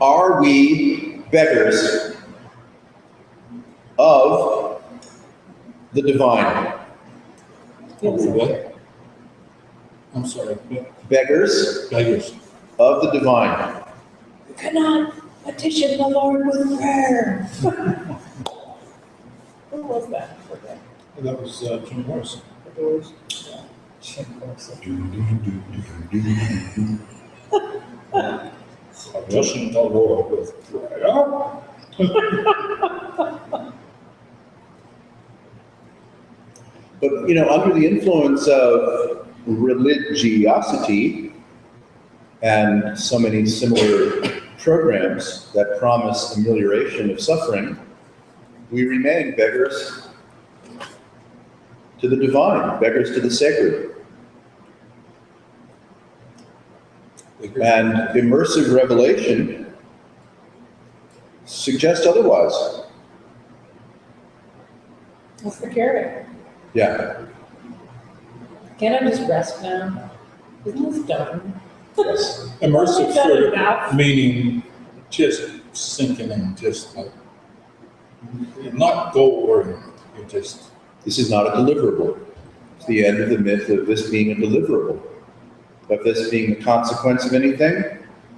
Are we beggars of the divine? What? I'm sorry, Beggars beggars. of the divine. You cannot petition the Lord with prayer. Who was that? Okay. That was Jim Morrison. The Doors. Petition the Lord with prayer. But, under the influence of religiosity and so many similar programs that promise amelioration of suffering, we remain beggars to the divine, beggars to the sacred. And immersive revelation suggests otherwise. What's the carrot? Yeah. Can't I just rest now? Isn't this dumb? Yes. Immersive Done for enough. meaning just sinking in, just like, not goal oriented, you just, This is not a deliverable. It's the end of the myth of this being a deliverable, of this being the consequence of anything,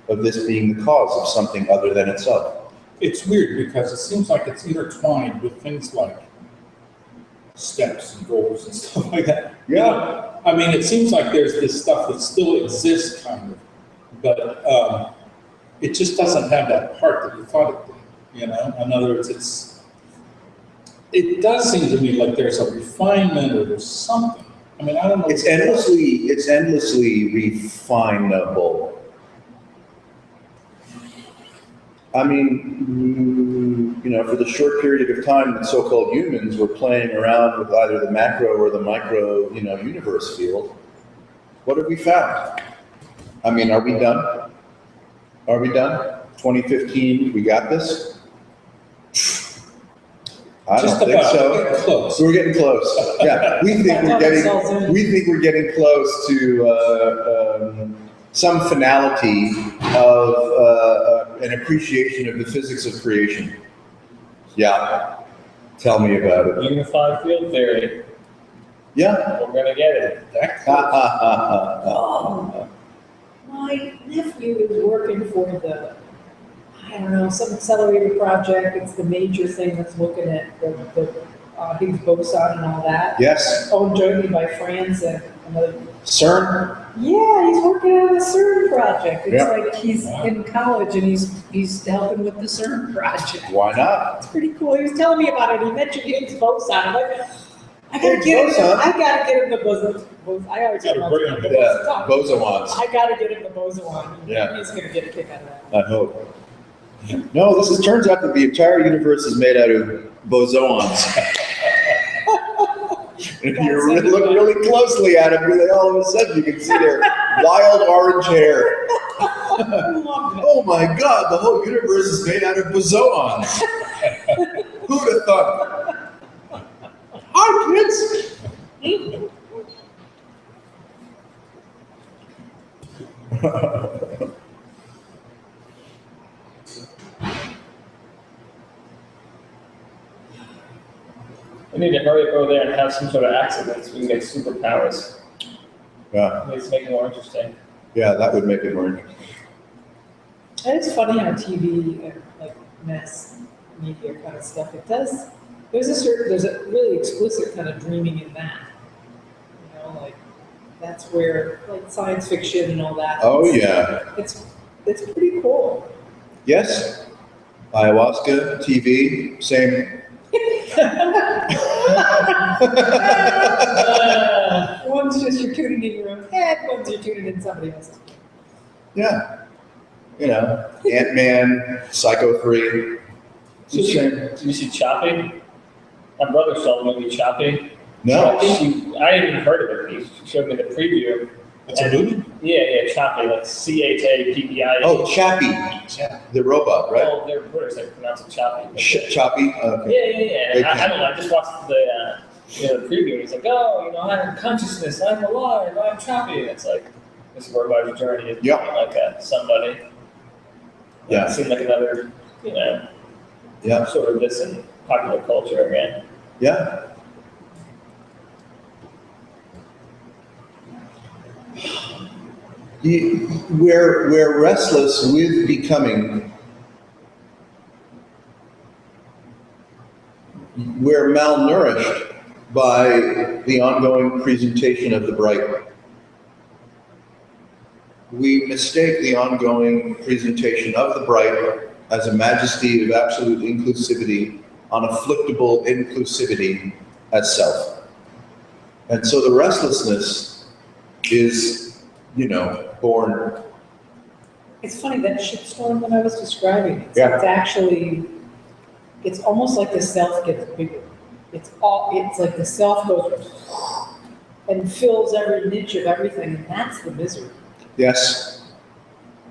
of this being the cause of something other than itself. it's weird because it seems like it's intertwined with things like steps and goals and stuff like that. Yeah. I mean, it seems like there's this stuff that still exists kind of, but it just doesn't have that part that you thought it did, In other words, it does seem to me like there's a refinement or there's something. I mean, I don't know. It's endlessly refinable. I mean, for the short period of time that so-called humans were playing around with either the macro or the micro, universe field, what have we found? I mean, are we done? Are we done? 2015, we got this? I Just don't think about so. getting close. We're getting close. Yeah, we think we're getting close to some finality of an appreciation of the physics of creation. Yeah, tell me about it. Unified field theory. Yeah. We're gonna get it. That Ha, close. ha, ha, ha, ha. Oh, my nephew is working for some accelerator project. It's the major thing that's looking at the Higgs boson and all that. Yes, Owned jointly by France and another. CERN. Yeah, he's working on a CERN project. It's Yeah. like he's in college and he's helping with the CERN project. Why not? It's pretty cool. He was telling me about it. He mentioned Higgs boson. I'm like, I gotta Higgs get him. boson? I gotta get him the boson. I always Gotta talk bring about him the Yeah, boson. bosons. I gotta get him the boson one. Yeah. He's gonna get a kick out of that. I hope. No, turns out that the entire universe is made out of bosons. If you look really closely at them, all of a sudden you can see their wild orange hair. Oh my God, the whole universe is made out of bosons. Who'd have thought? Hi, kids. We need to hurry up over there and have some sort of accident so we can get superpowers. Yeah, It's making it more interesting. yeah, that would make it more interesting. And it's funny how TV and like mass media kind of stuff, there's a really explicit kind of dreaming in that. Like that's where like science fiction and all that. Oh, yeah. It's pretty cool. Yes. Ayahuasca, TV, same. One's just you're tuning in your own head, one's you're tuning in somebody else's. Yeah. Ant-Man, Psycho 3. It's the same. Did you see Choppy? My brother saw the movie Choppy. No. I hadn't even heard of it. She showed me the preview. It's a movie? Yeah, Chappie, like Chappie. Oh, Chappie, the robot, right? Well, their British, they pronounce it Chappie. Chappie, okay. Yeah. I don't know. I just watched the preview, and he's like, oh, I'm consciousness, I'm alive, I'm Chappie. And it's like, this robotic journey is Yeah. like somebody. Yeah. It seemed like another, Yeah, sort of this in popular culture again. yeah. We're restless with becoming. We're malnourished by the ongoing presentation of the bright. We mistake the ongoing presentation of the bright as a majesty of absolute inclusivity, unafflictable inclusivity as self. And so the restlessness is, born. It's funny, that shitstorm that I was describing, Yeah. it's actually, it's almost like the self gets bigger. It's like the self goes and fills every niche of everything, and that's the misery. Yes.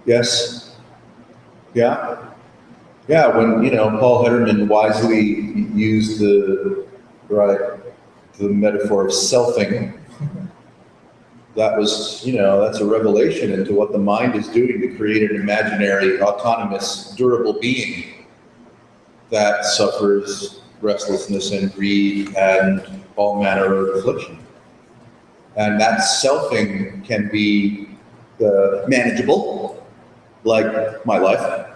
Yes. Yeah. Yeah, when, Paul Hederman wisely used the metaphor of selfing, that was, that's a revelation into what the mind is doing to create an imaginary, autonomous, durable being that suffers restlessness and greed and all manner of affliction. And that selfing can be manageable, like my life,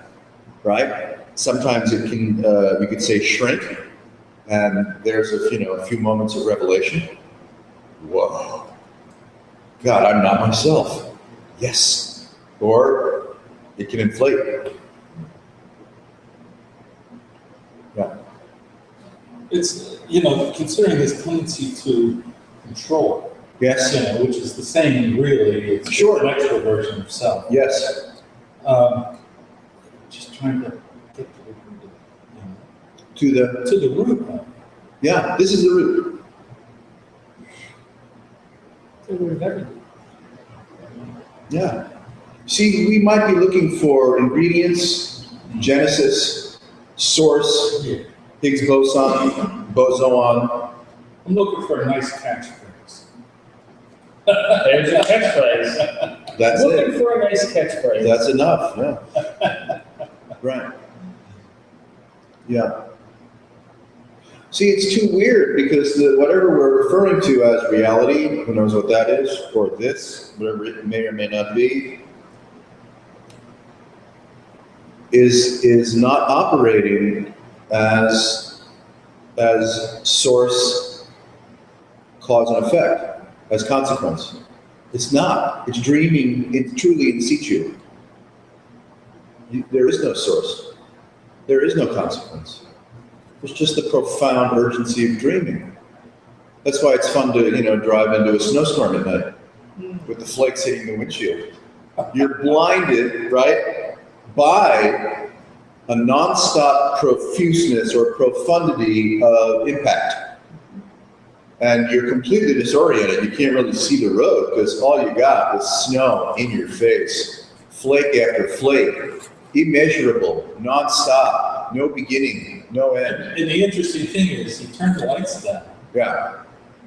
right? Sometimes it can, we could say, shrink, and there's a few moments of revelation. Whoa. God, I'm not myself. Yes. Or it can inflate. Yeah. It's, considering this tendency to control, Yes. which is the same, really, it's Sure. an extra version of self. Yes. Just trying to get To the, to the root of it. yeah, this is the root. The root of everything. Yeah. See, we might be looking for ingredients, genesis, source, Yeah. Higgs boson, boson. I'm looking for a nice catchphrase. There's your catchphrase. That's Looking it. for a nice catchphrase. That's enough, yeah. Right. Yeah. See, it's too weird because whatever we're referring to as reality, who knows what that is, or this, whatever it may or may not be, is not operating as source, cause and effect, as consequence. It's not. It's dreaming. It's truly in situ. There is no source. There is no consequence. It's just the profound urgency of dreaming. That's why it's fun to, drive into a snowstorm at night with the flakes hitting the windshield. You're blinded, right, by a nonstop profuseness or profundity of impact. And you're completely disoriented. You can't really see the road because all you got is snow in your face, flake after flake, immeasurable, nonstop, no beginning, no end. And the interesting thing is, you turn the lights down, Yeah,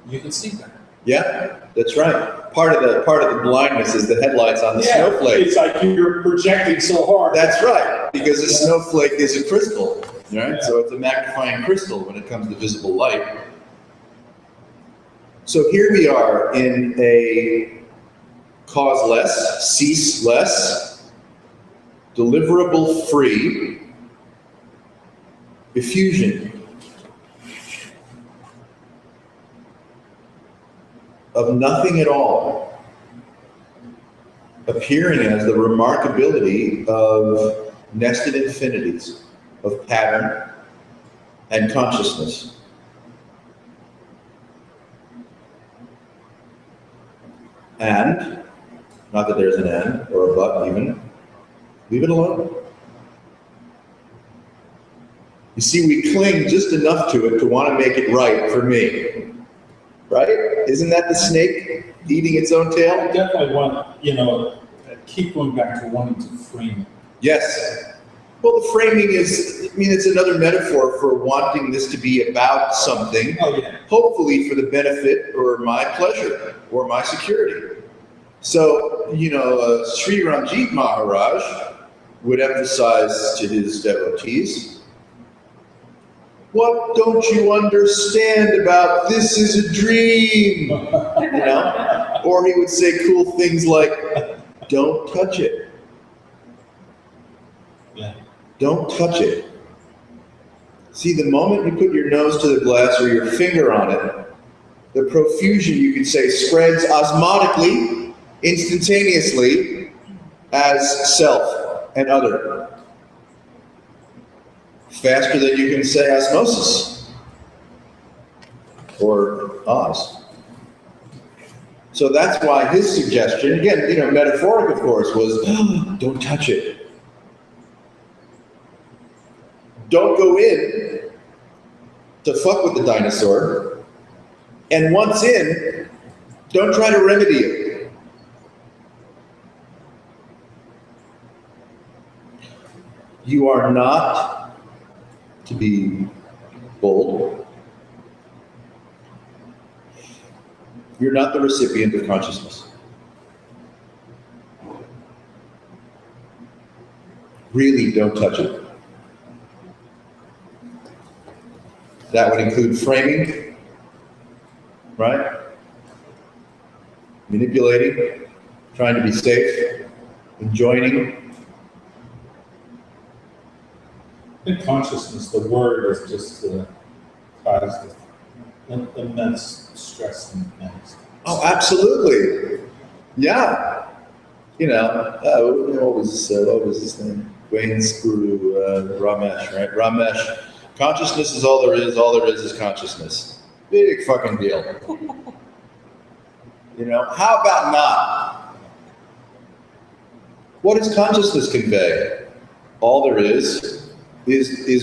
you can see that. yeah, that's right. Part of the blindness is the headlights on the snowflake. It's like you're projecting so hard. That's right, because a snowflake is a crystal, right? Yeah. So it's a magnifying crystal when it comes to visible light. So here we are in a causeless, ceaseless, deliverable free effusion of nothing at all, appearing as the remarkability of nested infinities of pattern and consciousness. And, not that there's an and or a but even, leave it alone. You see, we cling just enough to it to want to make it right for me. Right? Isn't that the snake eating its own I tail? definitely want, keep going back to wanting to frame it. Yes. Well, the framing is, I mean, it's another metaphor for wanting this to be about something, Oh, yeah. hopefully for the benefit or my pleasure or my security. So, Sri Ramjit Maharaj would emphasize to his devotees, what don't you understand about this is a dream? Or he would say cool things like, don't touch it. Yeah. Don't touch it. See, the moment you put your nose to the glass or your finger on it, the profusion, you could say, spreads osmotically, instantaneously, as self and other. Faster than you can say osmosis or Oz. So that's why his suggestion, again, metaphoric, of course, was don't touch it. Don't go in to fuck with the dinosaur. And once in, don't try to remedy it. You are not to be bold. You're not the recipient of consciousness. Really don't touch it. That would include framing, right? Manipulating, trying to be safe, enjoining. I think consciousness, the word is just caused immense stress and angst. Oh, absolutely. Yeah. What was his name? Wayne's guru, Ramesh, right? Ramesh. Consciousness is all there is consciousness. Big fucking deal. How about not? What does consciousness convey? All there is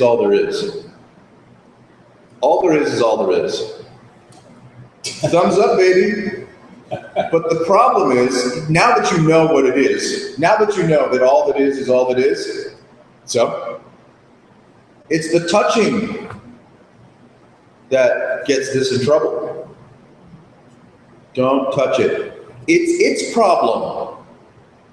all there is. All there is all there is. Thumbs up, baby. But the problem is, now that you know what it is, now that you know that all that is all that is, so it's the touching that gets this in trouble. Don't touch it. It's its problem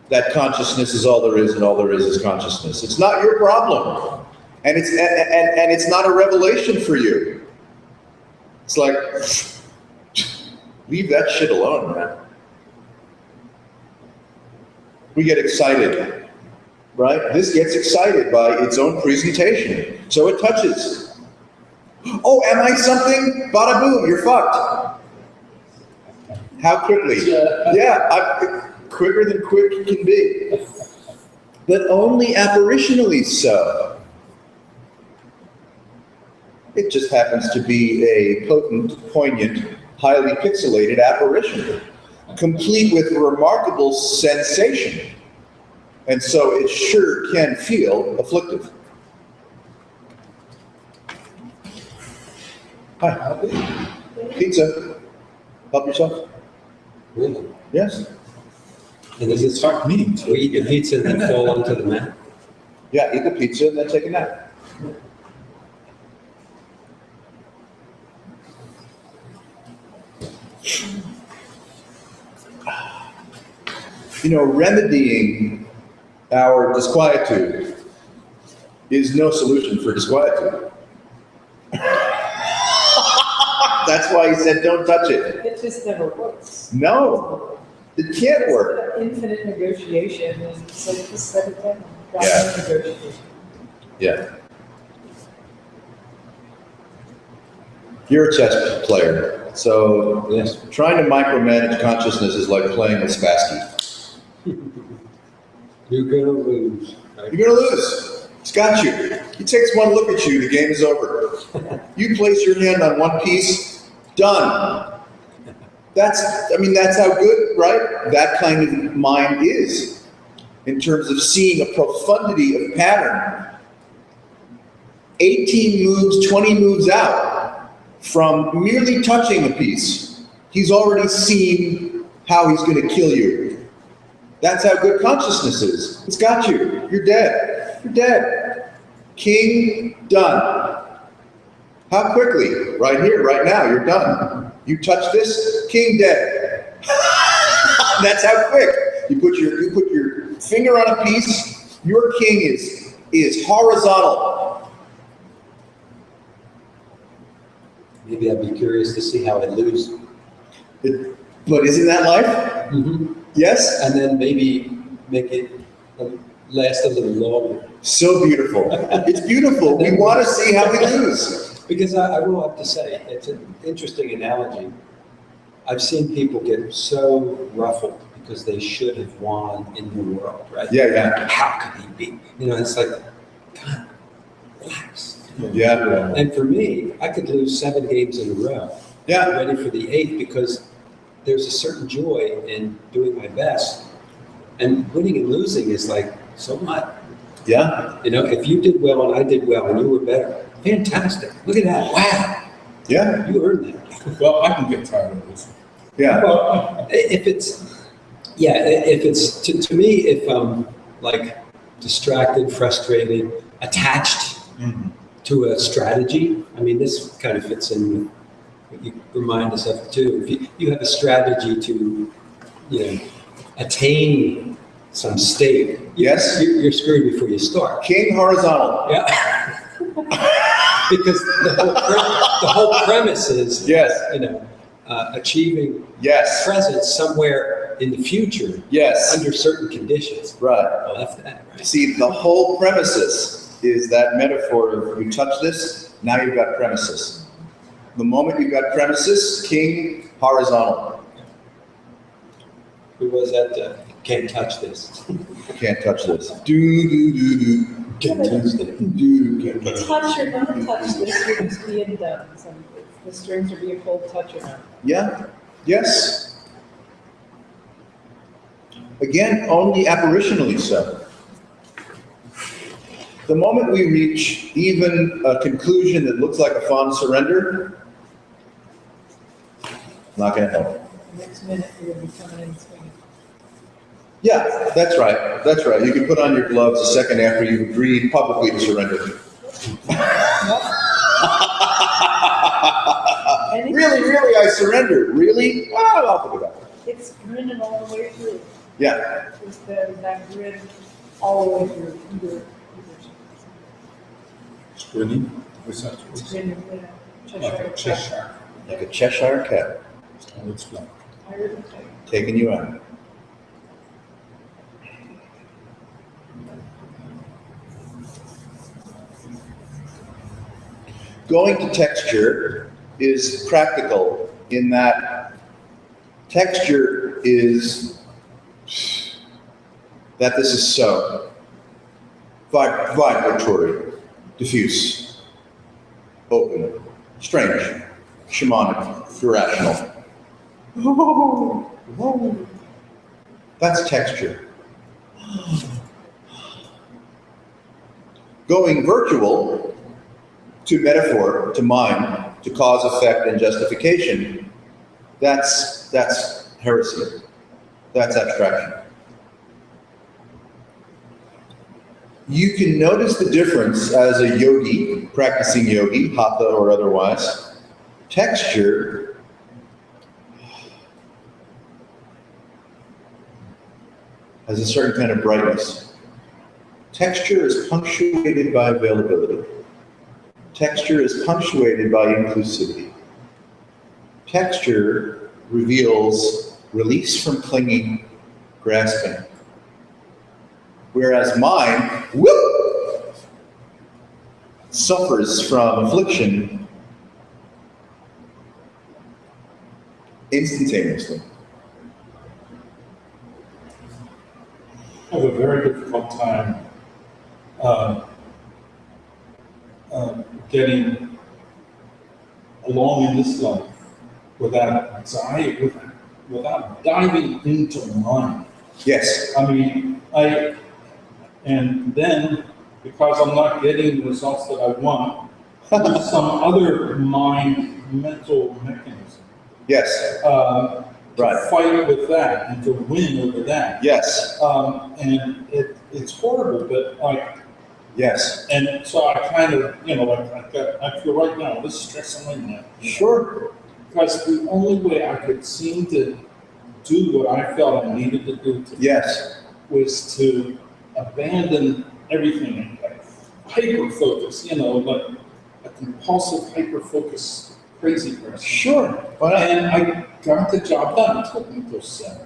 that consciousness is all there is and all there is consciousness. It's not your problem. And it's not a revelation for you. It's like, leave that shit alone, man. We get excited, right? This gets excited by its own presentation. So it touches. Oh, am I something? Bada boom, you're fucked. How quickly? Quicker than quick can be. But only apparitionally so. It just happens to be a potent, poignant, highly pixelated apparition, complete with remarkable sensation. And so it sure can feel afflictive. Hi. Pizza. Help yourself. Really? Yes. And does it Talk meaning to we eat the pizza and then fall onto the mat? Yeah, eat the pizza and then take a nap. Remedying our disquietude is no solution for disquietude. That's why he said don't touch it. It just never works. No, it can't work. It's infinite negotiation, and so just set it down. Yeah. Negotiation. Yeah. You're a chess player, so Yes. trying to micromanage consciousness is like playing with Spassky. You're gonna lose. You're gonna lose. He's got you. He takes one look at you, the game is over. You place your hand on one piece, done. That's how good, right? That kind of mind is, in terms of seeing a profundity of pattern. 18 moves, 20 moves out from merely touching a piece. He's already seen how he's going to kill you. That's how good consciousness is. It's got you. You're dead. You're dead. King, done. How quickly? Right here, right now, you're done. You touch this, king dead. That's how quick. You put your finger on a piece, your king is horizontal. Maybe I'd be curious to see how I lose. But isn't that life? Mm-hmm. Yes? And then maybe make it last a little longer. So beautiful. It's beautiful. We want to see how we lose. Because I will have to say, it's an interesting analogy. I've seen people get so ruffled because they should have won in the world, right? Yeah. How could he be? You know, it's like, God, relax. Yeah. And for me, I could lose 7 games in a row. Yeah. Ready for the 8th because there's a certain joy in doing my best. And winning and losing is like, so what? Yeah. You know, if you did well and I did well and you were better, fantastic. Look at that. Wow. Yeah. You earned that. Well, I can get tired of this. Yeah. Well, if it's, to me, if I'm like distracted, frustrated, attached to a strategy, I mean, this kind of fits in with what you remind us of too. If you have a strategy to, attain some state, Yes. you're screwed before you start. King horizontal. Yeah. Because the whole premise is, Yes. achieving Yes. presence somewhere in the future Yes. under certain conditions. Right. Well, that's that, right? See, the whole premises is that metaphor of you touch this, now you've got premises. The moment you've got premises, king horizontal. Who was that? Can't touch this. Can't touch this. Do. Can't touch this. Do. Can't touch. Touch or don't touch this, you're just being done. So if the strings are being pulled, touch or not. Yeah. Yes. Again, only apparitionally so. The moment we reach even a conclusion that looks like a fond surrender, not going to help. Next minute, you're gonna be coming in swinging. Yeah, that's right. That's right. You can put on your gloves a second after you've agreed publicly to surrender. Really, I surrendered. Really? Oh, I'll put it up. It's grinning all the way through. Yeah. It's that grin all the way through. Either Screening? What's that? it's grinning, Like a Cheshire. Like a Cheshire cat I'll explain. I really think. taking you out. Going to texture is practical in that texture is that this is so vibratory, diffuse, open, strange, shamanic, irrational. That's texture. Going virtual to metaphor, to mind, to cause, effect, and justification, that's heresy. That's abstraction. You can notice the difference as a yogi, practicing yogi, hatha or otherwise. Texture has a certain kind of brightness. Texture is punctuated by availability. Texture is punctuated by inclusivity. Texture reveals release from clinging, grasping. Whereas mind, whoop, suffers from affliction instantaneously. I have a very difficult time getting along in this life without anxiety, without diving into mind. Yes. I mean, and then because I'm not getting the results that I want, there's some other mental mechanism. Yes. To Right. fight with that and to win over that. Yes, And it's horrible, but like, yes, and so I kind of, I feel right now, this stress on my neck. sure, Because the only way I could seem to do what I felt I needed to do yes, was to abandon everything, like hyper focus, like a compulsive hyper focus crazy person. sure, why not? And I got the job done. It took me till 7,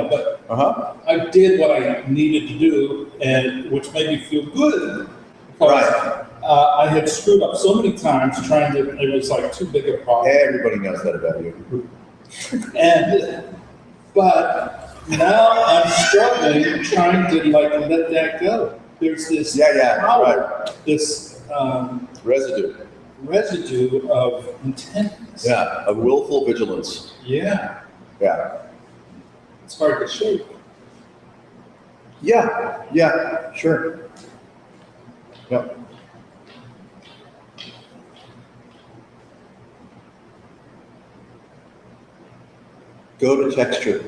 but Uh-huh, I did what I needed to do, and which made me feel good. Because, right, I had screwed up so many times trying to, it was like too big a problem. everybody knows that about you. But now I'm struggling trying to like let that go. There's this Yeah, power, right, this residue, residue of intentness. yeah, of willful vigilance, Yeah, yeah. it's hard to shake. Yeah, yeah, sure. Yep. Go to texture.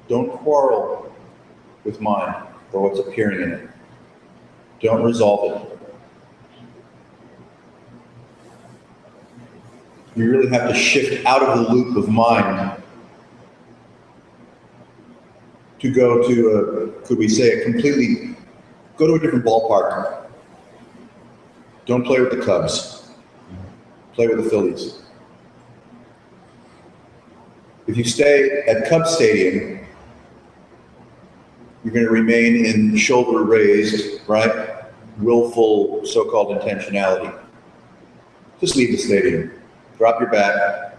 Don't quarrel with mind or what's appearing in it. Don't resolve it. You really have to shift out of the loop of mind to go to could we say go to a different ballpark. Don't play with the Cubs. Play with the Phillies. If you stay at Cubs Stadium, you're going to remain in shoulder raised, right? Willful so-called intentionality. Just leave the stadium. Drop your bat.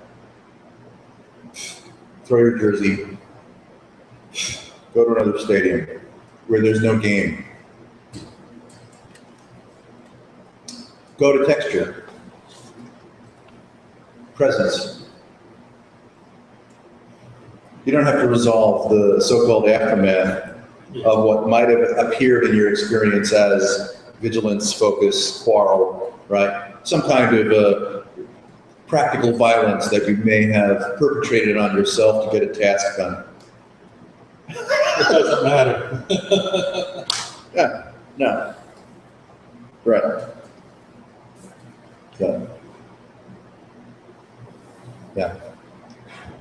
Throw your jersey. Go to another stadium where there's no game. Go to texture. Presence. You don't have to resolve the so-called aftermath of what might have appeared in your experience as vigilance, focus, quarrel, right? Some kind of practical violence that you may have perpetrated on yourself to get a task done. It doesn't matter. Yeah, no. Right. So, yeah.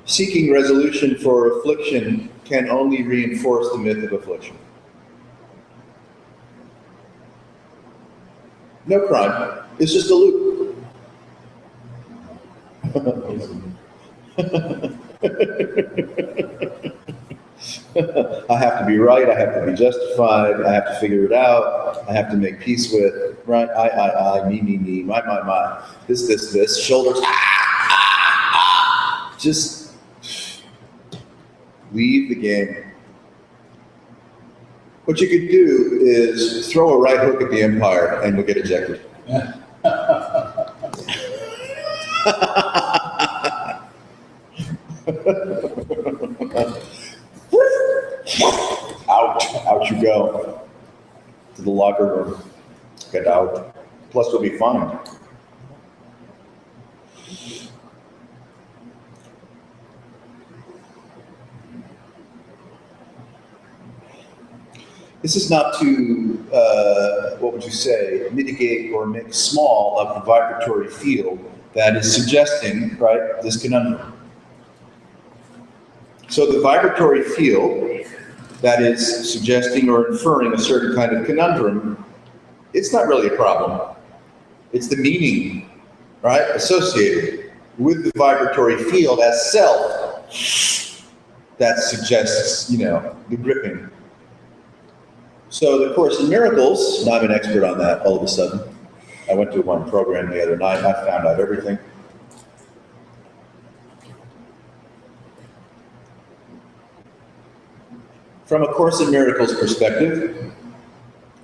Seeking resolution for affliction can only reinforce the myth of affliction. No crime. It's just a loop. I have to be right. I have to be justified. I have to figure it out. I have to make peace with, right? I, me, my. This, shoulders. Just leave the game. What you could do is throw a right hook at the umpire and you'll get ejected. Out you go to the locker room. Get out. Plus, you'll be fined. This is not to, what would you say, mitigate or make small of the vibratory field that is suggesting, right, this conundrum. So the vibratory field that is suggesting or inferring a certain kind of conundrum, it's not really a problem. It's the meaning, right, associated with the vibratory field as self that suggests, the gripping. So the Course in Miracles, now I'm an expert on that all of a sudden. I went to one program the other night, I found out everything. From a Course in Miracles perspective,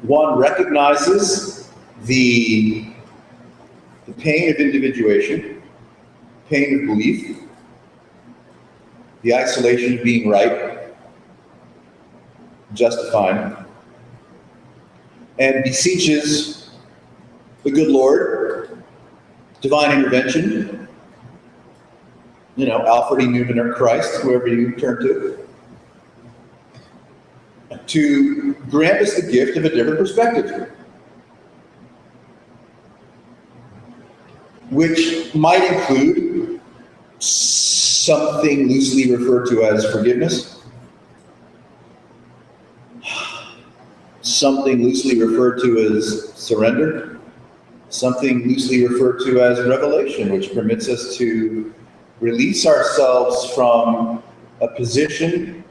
one recognizes the pain of individuation, pain of belief, the isolation of being right, justifying, and beseeches the good Lord, divine intervention, Alfred E. Newman or Christ, whoever you turn to grant us the gift of a different perspective, which might include something loosely referred to as forgiveness, something loosely referred to as surrender, something loosely referred to as revelation, which permits us to release ourselves from a position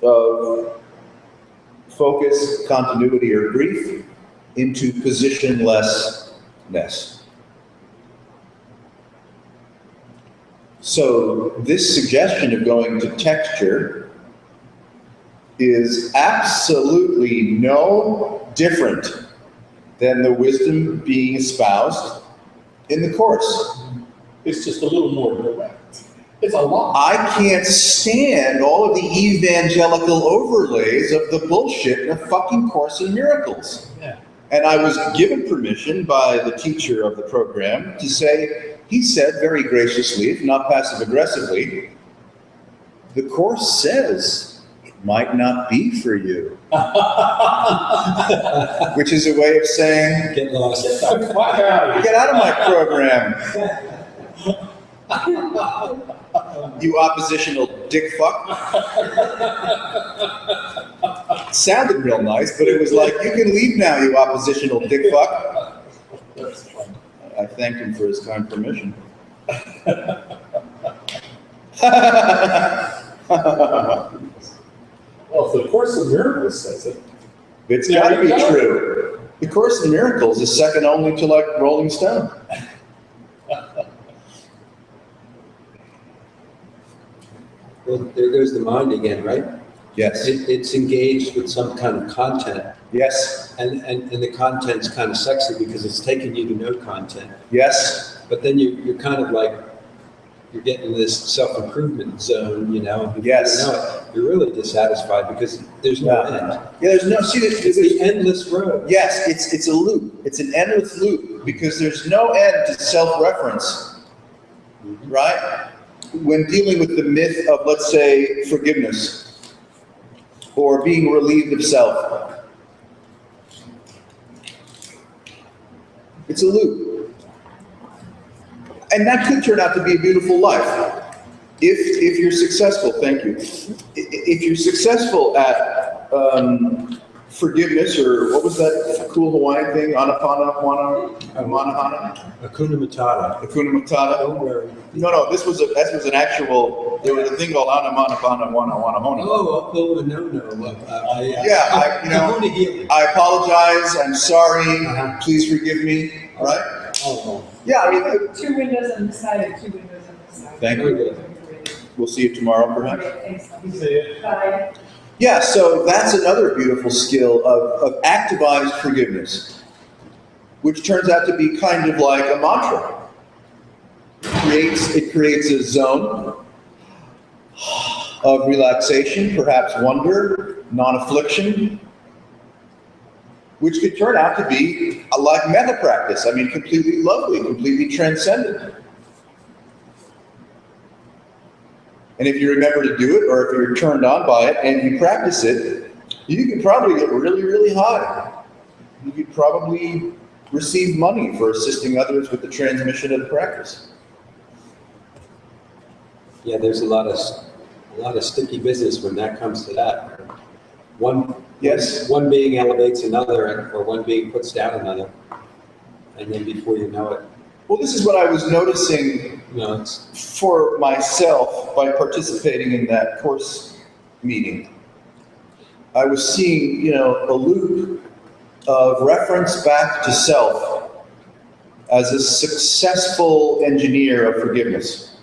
of focus, continuity, or grief into positionlessness. So this suggestion of going to texture is absolutely no different than the wisdom being espoused in the Course. It's just a little more direct. It's a lot. I can't stand all of the evangelical overlays of the bullshit in a fucking Course in Miracles. Yeah. And I was given permission by the teacher of the program to say, he said very graciously, if not passive aggressively, the Course says it might not be for you. Which is a way of saying, Get lost. Get the fuck out of here. get out of my program, you oppositional dick fuck. Sounded real nice, but it was like, you can leave now, you oppositional dick fuck. That's fun. I thanked him for his kind permission. Well, if the Course in Miracles says it, It's got to be true. The Course in Miracles is second only to like Rolling Stone. Well, there goes the mind again, right? Yes. It's engaged with some kind of content, Yes. and the content's kind of sexy because it's taking you to know content. Yes. But then you're kind of like, you're getting in this self-improvement zone, and before Yes. you know it, you're really dissatisfied because there's no Yeah. end. Yeah, there's no, see, It's the endless road. yes, it's a loop. It's an endless loop because there's no end to self-reference, right? When dealing with the myth of, let's say, forgiveness or being relieved of self, it's a loop. And that could turn out to be a beautiful life. If you're successful, thank you. If you're successful at forgiveness, or what was that cool Hawaiian thing? Anapana, Manahana? Hakuna Matata. Hakuna Matata? Don't worry. No, this was an actual, there was a thing called Anamanapana, Wanahona. Oh, no. Yeah, Kahuna healing. I apologize, I'm sorry, Uh-huh. please forgive me, right? Oh, Yeah, I mean, 2 windows on the side and 2 windows on the side. Thank you. we'll see you tomorrow perhaps. Okay, thanks. See it. Bye. Yeah, so that's another beautiful skill of activized forgiveness, which turns out to be kind of like a mantra. It creates a zone of relaxation, perhaps wonder, non-affliction, which could turn out to be like metta practice. I mean, completely lovely, completely transcendent. And if you remember to do it, or if you're turned on by it and you practice it, you could probably get really, really high. You could probably receive money for assisting others with the transmission of the practice. yeah, there's a lot of sticky business when that comes to that. Yes. One being elevates another, or one being puts down another. And then before you know it, Well, this is what I was noticing it's for myself by participating in that course meeting. I was seeing, a loop of reference back to self as a successful engineer of forgiveness,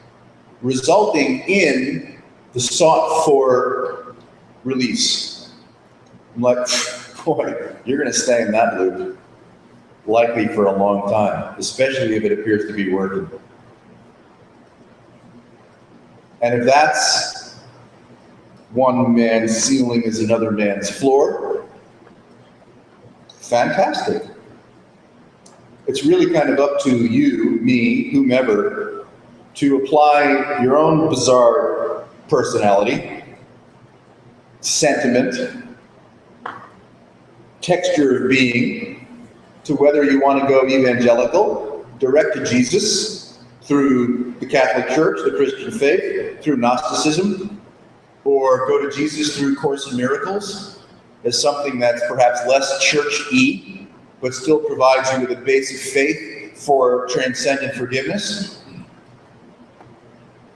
resulting in the sought for release. I'm like, boy, you're going to stay in that loop likely for a long time, especially if it appears to be working. And if that's one man's ceiling is another man's floor, fantastic. It's really kind of up to you, me, whomever, to apply your own bizarre personality, sentiment, texture of being, to whether you want to go evangelical, direct to Jesus through the Catholic Church, the Christian faith, through Gnosticism, or go to Jesus through Course in Miracles as something that's perhaps less church-y, but still provides you with a base of faith for transcendent forgiveness.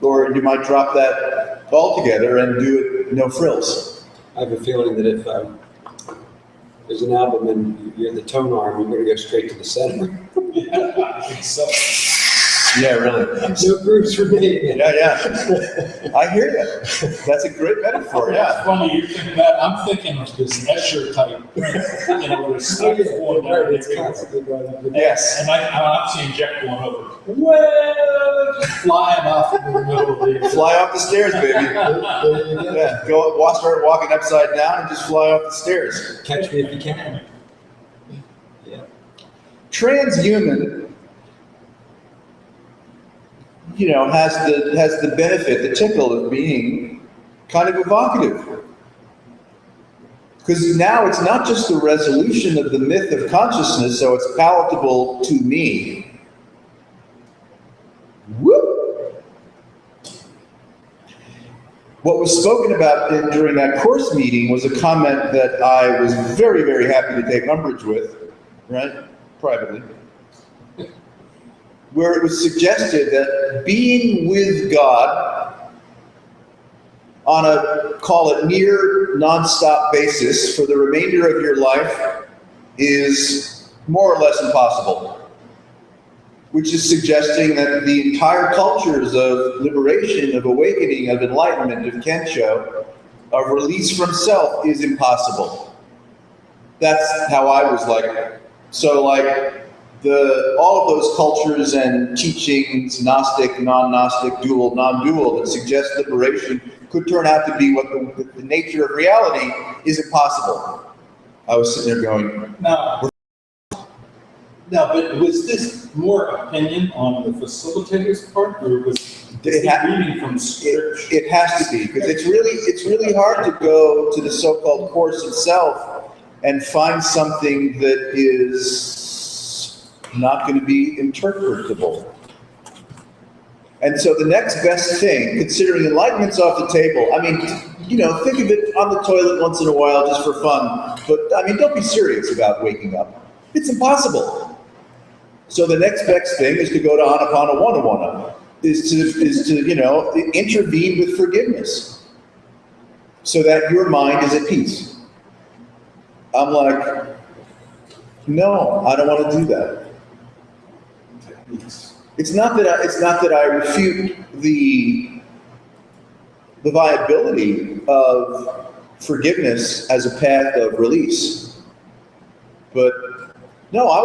Or you might drop that altogether and do it no frills. I have a feeling that if there's an album and you're the tone arm, you're going to go straight to the center. I think so. Yeah, really. No grooves for me. Yeah. I hear you. That's a great metaphor, yeah. Funny, you're thinking that. I'm thinking of this Escher type, you know, where it's stuff going down It's there. constantly going up. Yes. And I'm seeing Jack going over, well, just flying off in the middle of the. Fly off the stairs, baby. There you go. Yeah, start walking upside down and just fly off the stairs. Catch me if you can. Yeah. Transhuman, you know, has the benefit, the tickle of being kind of evocative. Because now it's not just the resolution of the myth of consciousness, so it's palatable to me. Whoop! What was spoken about during that course meeting was a comment that I was very, very happy to take umbrage with, right? Privately. Where it was suggested that being with God on a, call it near nonstop basis for the remainder of your life is more or less impossible. Which is suggesting that the entire cultures of liberation, of awakening, of enlightenment, of Kensho, of release from self is impossible. That's how I was like. So like, all of those cultures and teachings, Gnostic, non-Gnostic, dual, non-dual, that suggest liberation could turn out to be what the nature of reality is impossible. I was sitting there going, No, but was this more opinion on the facilitator's part, or was It ha- reading from scripture? it has to be, because it's really hard to go to the so-called course itself and find something that is not going to be interpretable. And so the next best thing, considering enlightenment's off the table, I mean, you know, think of it on the toilet once in a while just for fun, but I mean, don't be serious about waking up. It's impossible. So the next best thing is to go to Anapanawanawana, is to you know, intervene with forgiveness so that your mind is at peace. I'm like, no, I don't want to do that. It's not that I refute the viability of forgiveness as a path of release, but no, I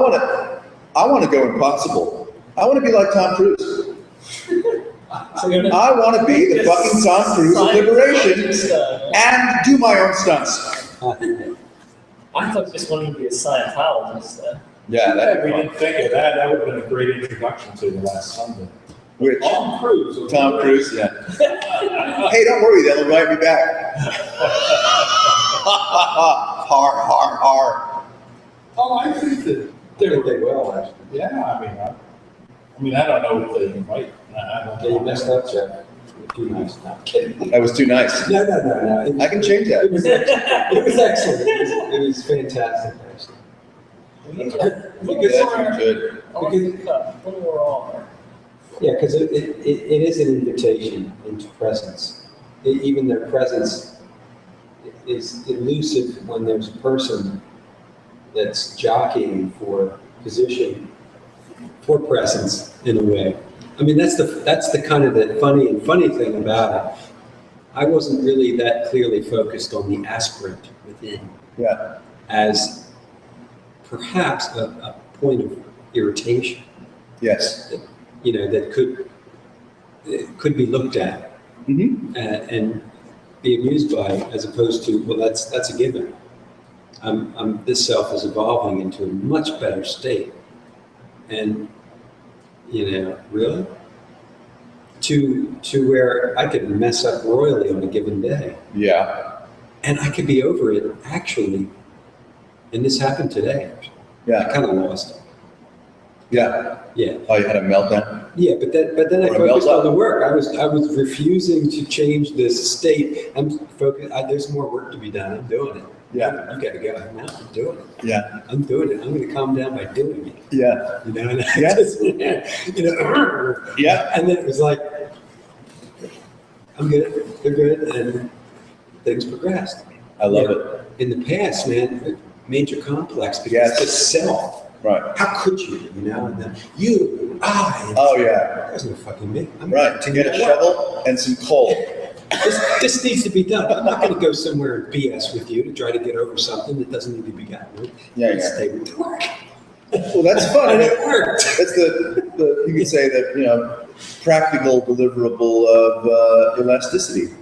want to go impossible. I want to be like Tom Cruise. I want to be the fucking Tom Cruise of liberation and do my own stunts. I thought just wanted to be a Scientologist. Yeah, Yeah, we didn't think of that. That would have been a great introduction to the last Sunday. which Tom Cruise. Tom Cruise, yeah. Hey, don't worry, they'll invite me back. Har. Oh, I think that They will, actually. yeah. I mean, I don't know if they invite. I don't Yeah, you know. messed up, Jeff. You're too nice. No, I'm kidding. That was too nice. No. It I can change it that. was excellent. It was excellent. It was fantastic, actually. That's good. When we're all Yeah, because it is an invitation into presence. Even their presence is elusive when there's a person that's jockeying for position, for presence in a way. I mean, that's the kind of the funny thing about it. I wasn't really that clearly focused on the aspirant within Yeah. as perhaps a point of irritation. Yes. You know, that could be looked at Mm-hmm. and be amused by, as opposed to, well, that's a given. This self is evolving into a much better state, and you know, really, to where I could mess up royally on a given day. Yeah. And I could be over it, actually. And this happened today. I Yeah. kind of lost it. Yeah. Yeah. Oh, you had a meltdown? Yeah, but then I Or a focused melt-up. on the work. I was refusing to change this state. I'm focused. There's more work to be done. I'm doing it. Yeah. You got to go. No, I'm doing it. Yeah. I'm doing it. I'm going to calm down by doing it. Yeah. You know, and I Yeah. just, you know, Yeah. and then it was like, I'm good. They're good, and things progressed. I love it. In the past, man, major complex because Yes. the self. Right. How could you? You know, and then you, I. Oh, yeah. That's not fucking me. I'm Right. To get a shovel and some coal. This needs to be done. I'm not going to go somewhere and BS with you to try to get over something that doesn't need to be gotten over. Yeah, Let's yeah. stay with the work. Well, that's fun. And And it worked. that's the you could say that, practical deliverable of elasticity.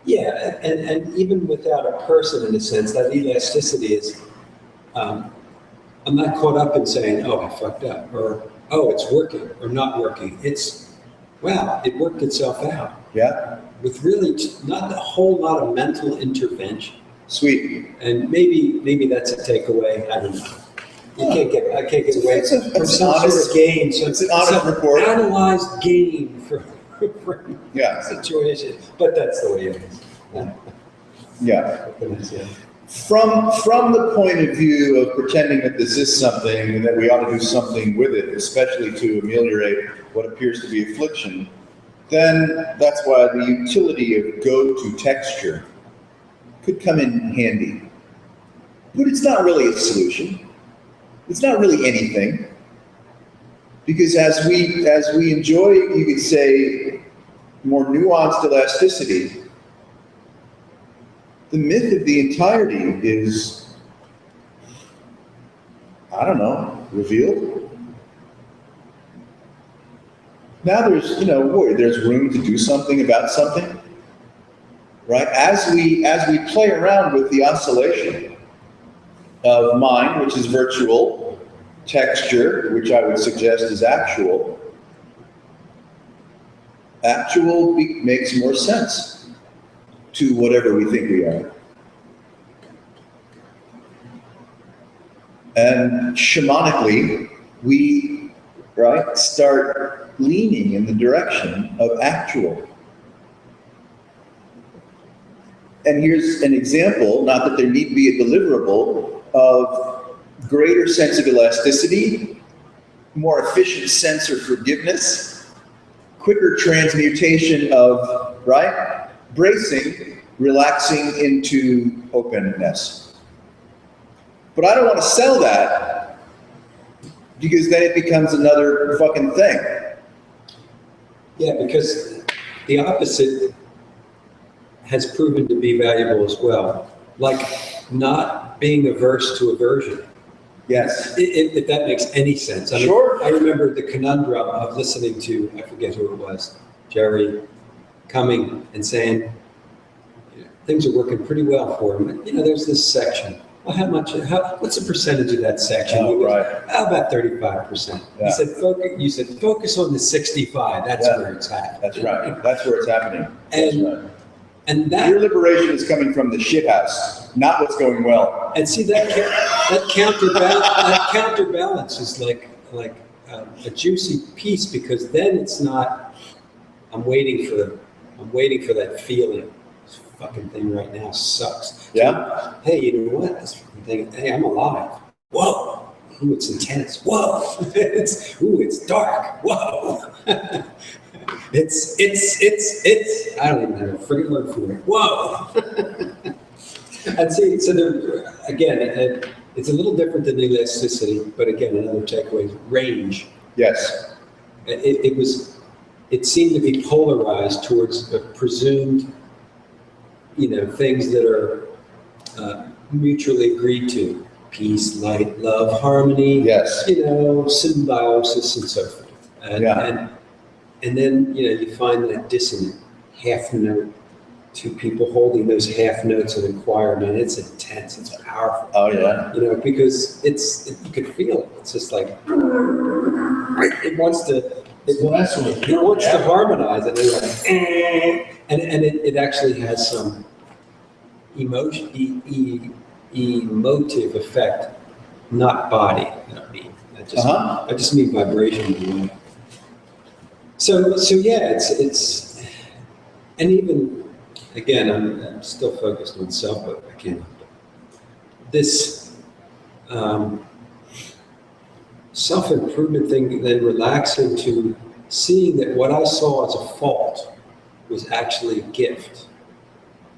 Yeah, and even without a person, in a sense, that elasticity is, I'm not caught up in saying, oh, I fucked up, or, oh, it's working, or not working. It's, wow, it worked itself out. Yeah. With really not a whole lot of mental intervention. Sweet. And maybe that's a takeaway, I don't know. I can't get away It's a- from it's some an sort honest- of gain. it's an honest report. Analyzed gain from Yeah. situation, but that's the way it is. Yeah. What can I say? From the point of view of pretending that this is something and that we ought to do something with it, especially to ameliorate what appears to be affliction, then that's why the utility of go-to texture could come in handy. But it's not really a solution. It's not really anything. Because as we enjoy, you could say, more nuanced elasticity, the myth of the entirety is, I don't know, revealed. Now there's room to do something about something, right? As we play around with the oscillation of mind, which is virtual, texture, which I would suggest is actual, makes more sense to whatever we think we are. And shamanically, we, start leaning in the direction of actual. And here's an example, not that there need be a deliverable, of greater sense of elasticity, more efficient sense of forgiveness, quicker transmutation of, bracing, relaxing into openness. But I don't want to sell that because then it becomes another fucking thing. Yeah, because the opposite has proven to be valuable as well. Like not being averse to aversion. Yes. If that makes any sense. I mean, Sure. I remember the conundrum of listening to, I forget who it was, Jerry coming and saying, things are working pretty well for him. There's this section. Well, what's the percentage of that section? Oh, He goes, right. About 35%. Yeah. You said, focus on the 65. That's Yeah. where it's at. That's right. That's where it's happening. That's And- right. And Your that, liberation is coming from the shithouse, not what's going well. and see that counterbalance is like a juicy piece, because then it's not, I'm waiting for that feeling. This fucking thing right now sucks. Yeah? Hey, you know what? This fucking thing, hey, I'm alive. Whoa. Ooh, it's intense. Whoa. It's dark. Whoa. It's, I don't even have a friggin' word for it. Whoa. And see, so there, again, it's a little different than elasticity, but again, another takeaway is range. Yes. It seemed to be polarized towards a presumed, things that are mutually agreed to. Peace, light, love, harmony. Yes. Symbiosis and so forth. And then, you find that dissonant half note, two people holding those half notes in a choir, man, it's intense, it's powerful. Oh, yeah. Because you could feel it. It's just like, it wants to So that's what. It wants to harmonize, and they're like, and it actually has some emotive effect, not body. I just mean vibration. So yeah, it's, and even again, I'm still focused on self, but I can't. This self-improvement thing then relax into seeing that what I saw as a fault was actually a gift.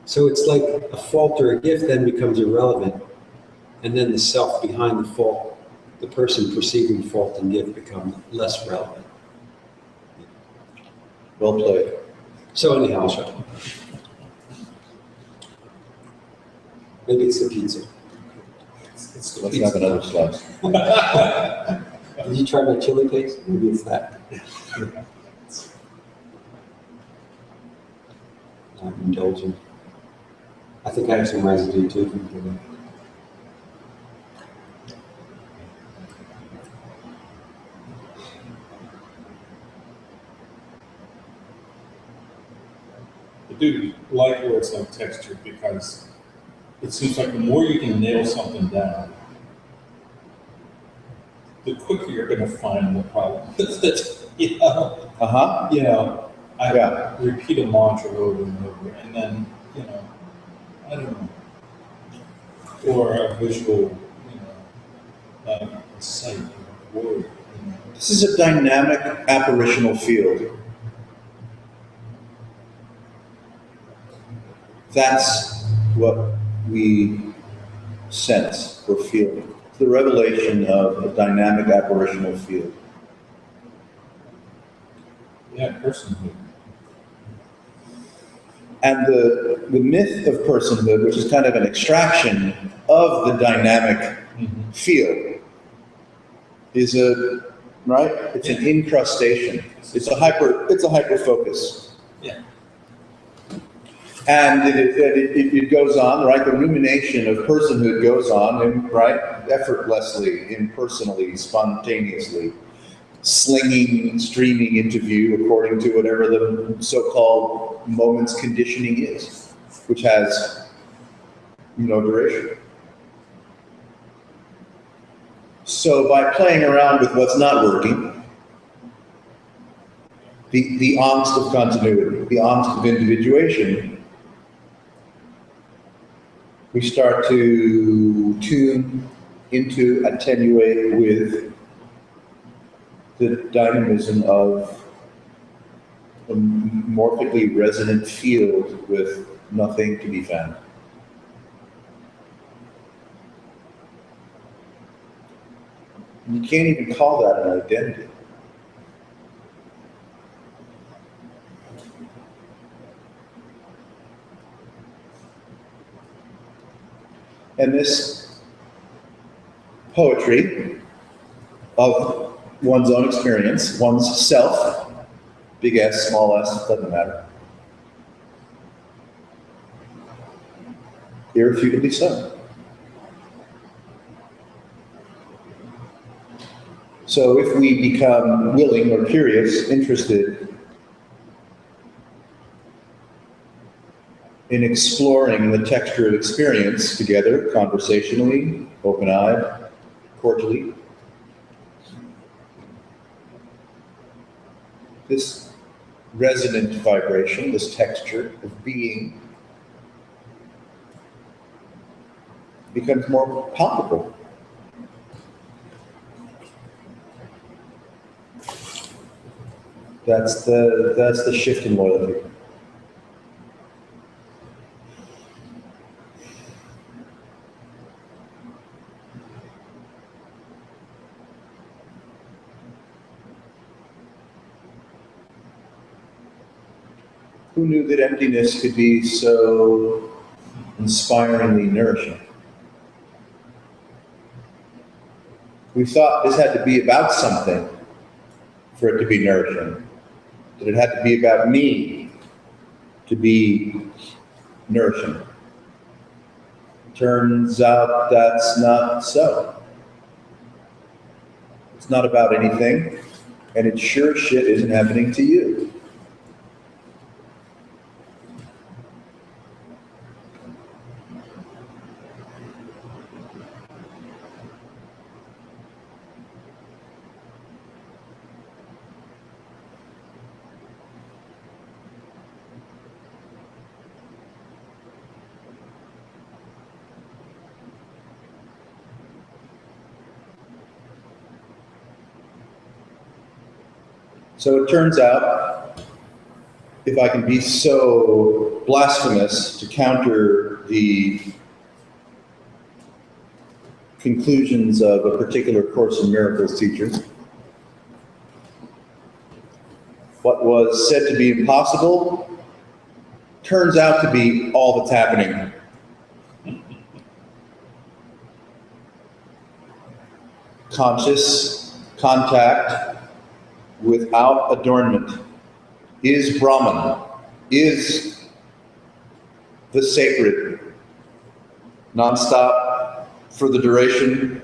So it's like a fault or a gift then becomes irrelevant, and then the self behind the fault, the person perceiving fault and gift, become less relevant. Well played. So anyhow, maybe it's the pizza. Let's have another slice. Did you try my chili paste? Maybe it's that. I'm indulging. I think I have some residue too from today. I do like where it's like textured, because it seems like the more you can nail something down, the quicker you're going to find the problem with it. You know, I repeat a mantra over and over, and then, I don't know, or a visual, sight, word. This is a dynamic apparitional field. That's what we sense or feel. It's the revelation of a dynamic apparitional field. Yeah, personhood. And the myth of personhood, which is kind of an extraction of the dynamic field, is it's an incrustation. It's a hyper focus. Yeah. And it goes on, right? The rumination of personhood goes on, and effortlessly, impersonally, spontaneously, streaming into view according to whatever the so-called moment's conditioning is, which has no duration. So by playing around with what's not working, the angst of continuity, the angst of individuation, we start to tune into, attenuate with the dynamism of a morphically resonant field with nothing to be found. You can't even call that an identity. And this poetry of one's own experience, one's self, big S, small s, doesn't matter. Irrefutably so. So if we become willing or curious, interested in exploring the texture of experience together, conversationally, open-eyed, cordially, this resonant vibration, this texture of being, becomes more palpable. That's the shift in loyalty. Who knew that emptiness could be so inspiringly nourishing? We thought this had to be about something for it to be nourishing. That it had to be about me to be nourishing. Turns out that's not so. It's not about anything. And it sure as shit isn't happening to you. So it turns out, if I can be so blasphemous to counter the conclusions of a particular Course in Miracles teacher, what was said to be impossible turns out to be all that's happening. Conscious contact without adornment is Brahman, is the sacred, non-stop for the duration,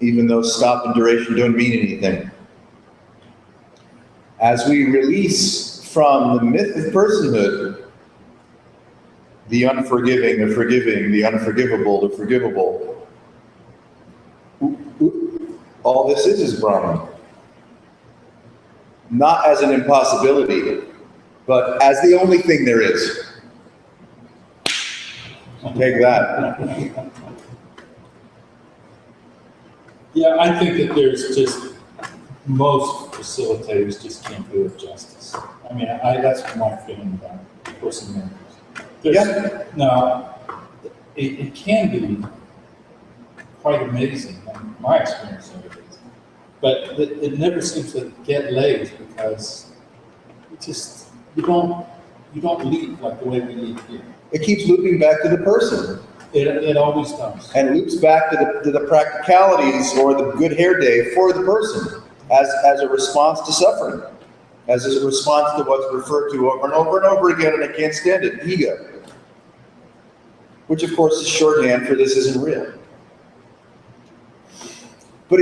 even though stop and duration don't mean anything. As we release from the myth of personhood, the unforgiving, the forgiving, the unforgivable, the forgivable, all this is Brahman. Not as an impossibility, but as the only thing there is. Take that. Yeah, I think that there's just, most facilitators just can't do it justice. I mean, that's my feeling about Course in Miracles. Yeah. Now, it can be quite amazing, in my experience of it is. But it never seems to get legs because you don't lead like the way we lead here. It keeps looping back to the person. It always does. And loops back to the practicalities or the good hair day for the person as a response to suffering, as a response to what's referred to over and over and over again, and I can't stand it, ego. Which of course is shorthand for this isn't real. But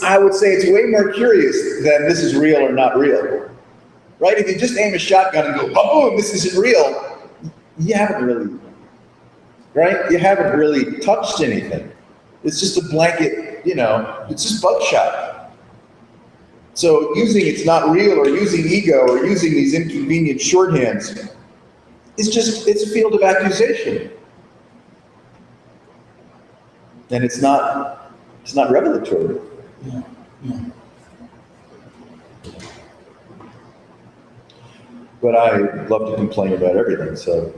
I would say it's way more curious than this is real or not real. Right? If you just aim a shotgun and go, boom, this isn't real, you haven't really, right? You haven't really touched anything. It's just a blanket, it's just buckshot. So using it's not real or using ego or using these inconvenient shorthands it's a field of accusation. And it's not revelatory. Yeah, yeah. But I love to complain about everything, so,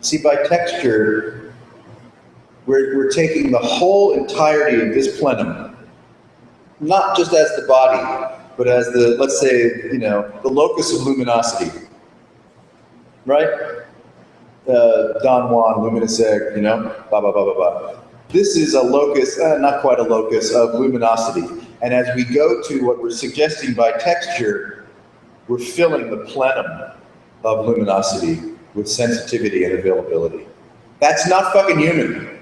See, by texture, we're taking the whole entirety of this plenum, not just as the body, but as the, let's say, the locus of luminosity, right? Don Juan, luminous egg, blah, blah, blah, blah, blah. This is a locus, not quite a locus, of luminosity. And as we go to what we're suggesting by texture, we're filling the plenum of luminosity with sensitivity and availability. That's not fucking human.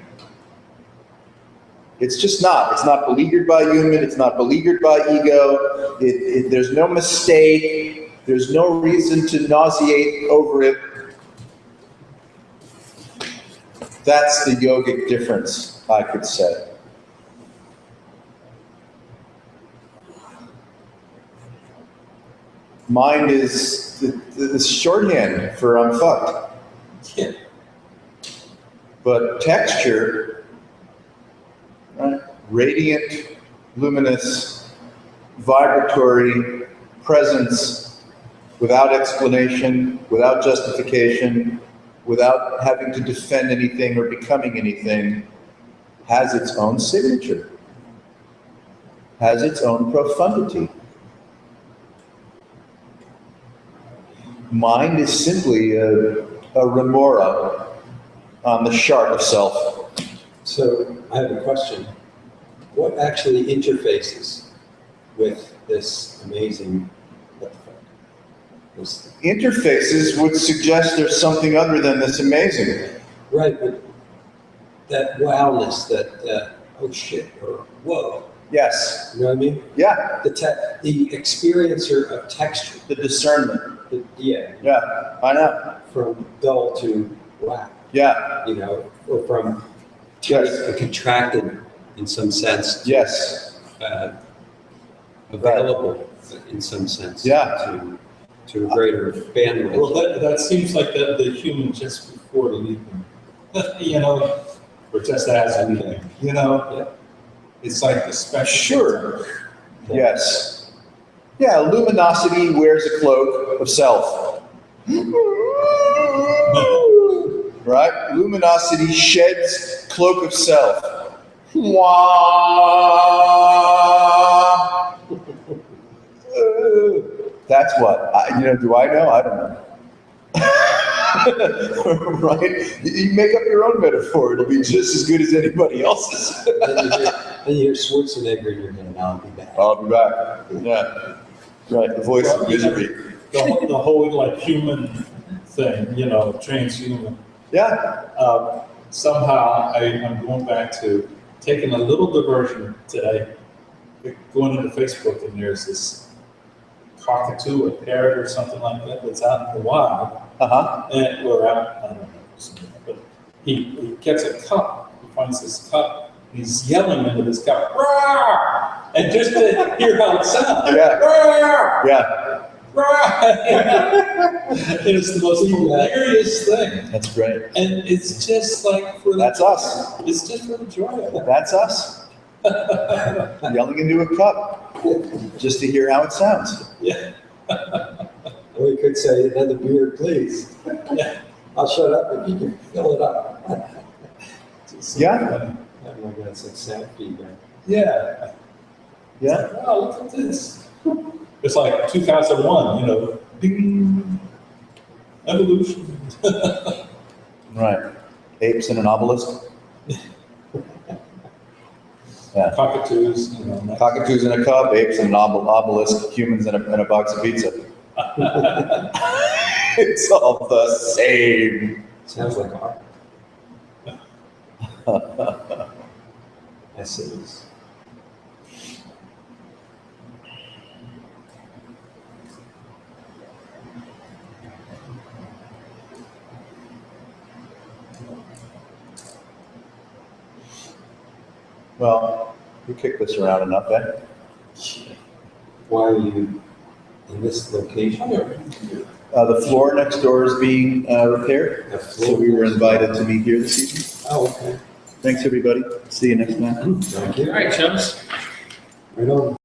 It's just not. It's not beleaguered by human. It's not beleaguered by ego. There's no mistake. There's no reason to nauseate over it. That's the yogic difference, I could say. Mind is the shorthand for I'm fucked. Yeah. But texture, right? Radiant, luminous, vibratory presence without explanation, without justification, without having to defend anything or becoming anything, has its own signature, has its own profundity. Mind is simply a remora on the shark of self. So I have a question. What actually interfaces with this amazing, what the fuck? This- Interfaces would suggest there's something other than this amazing. Right, but that wowness, that, oh shit, or whoa, Yes, you know what I mean? yeah, The experiencer of texture, the discernment. yeah, Yeah, I know. from dull to wow, Yeah, you know, or from Yes. tight and contracted in some sense, yes, uh, available in some sense. Yeah. To a greater Well, bandwidth. that seems like the human just before leaving, you know, or just as leaving, you know? Yeah. It's like the special. sure, yes. Yeah, luminosity wears a cloak of self. Right? Luminosity sheds cloak of self. Wah. That's what. Do I know? I don't know. Right? You make up your own metaphor. It'll be just as good as anybody else's. Then you hear Schwarzenegger in your head, I'll be back. I'll be back. Yeah. Right. The voice of misery. The whole like human thing, you know, transhuman. Yeah. Somehow I'm going back to taking a little diversion today, going into Facebook, and there's this cockatoo, a parrot or something like that that's out in the wild. Uh-huh. And we're out, I don't know, but he gets a cup, he finds this cup, he's yelling into this cup, "Roar!" And just to hear how it sounds. Yeah. "Roar! Yeah. Roar!" It is the most hilarious thing. That's great. And it's just like for That's us. It's just for the joy of it. That's us. Yelling into a cup just to hear how it sounds. Yeah. Or you could say, another beer, please. Yeah. I'll shut up if you can fill it up. Yeah. Oh my God, it's like sad feedback. Yeah. Yeah. Wow, look at this. It's like 2001, you know, ding, evolution. Right. Apes and an obelisk. Yeah. Cockatoos, you know. Cockatoos in a cup, apes in an obelisk, humans in a box of pizza. It's all the same. Sounds like art. Essays. Well, you kicked this around enough, eh? Why are you in this location? The floor next door is being repaired, The so floor. we were invited to meet here this evening. Oh, okay. Thanks, everybody. See you next time. Thank you. All right, chums. Right on.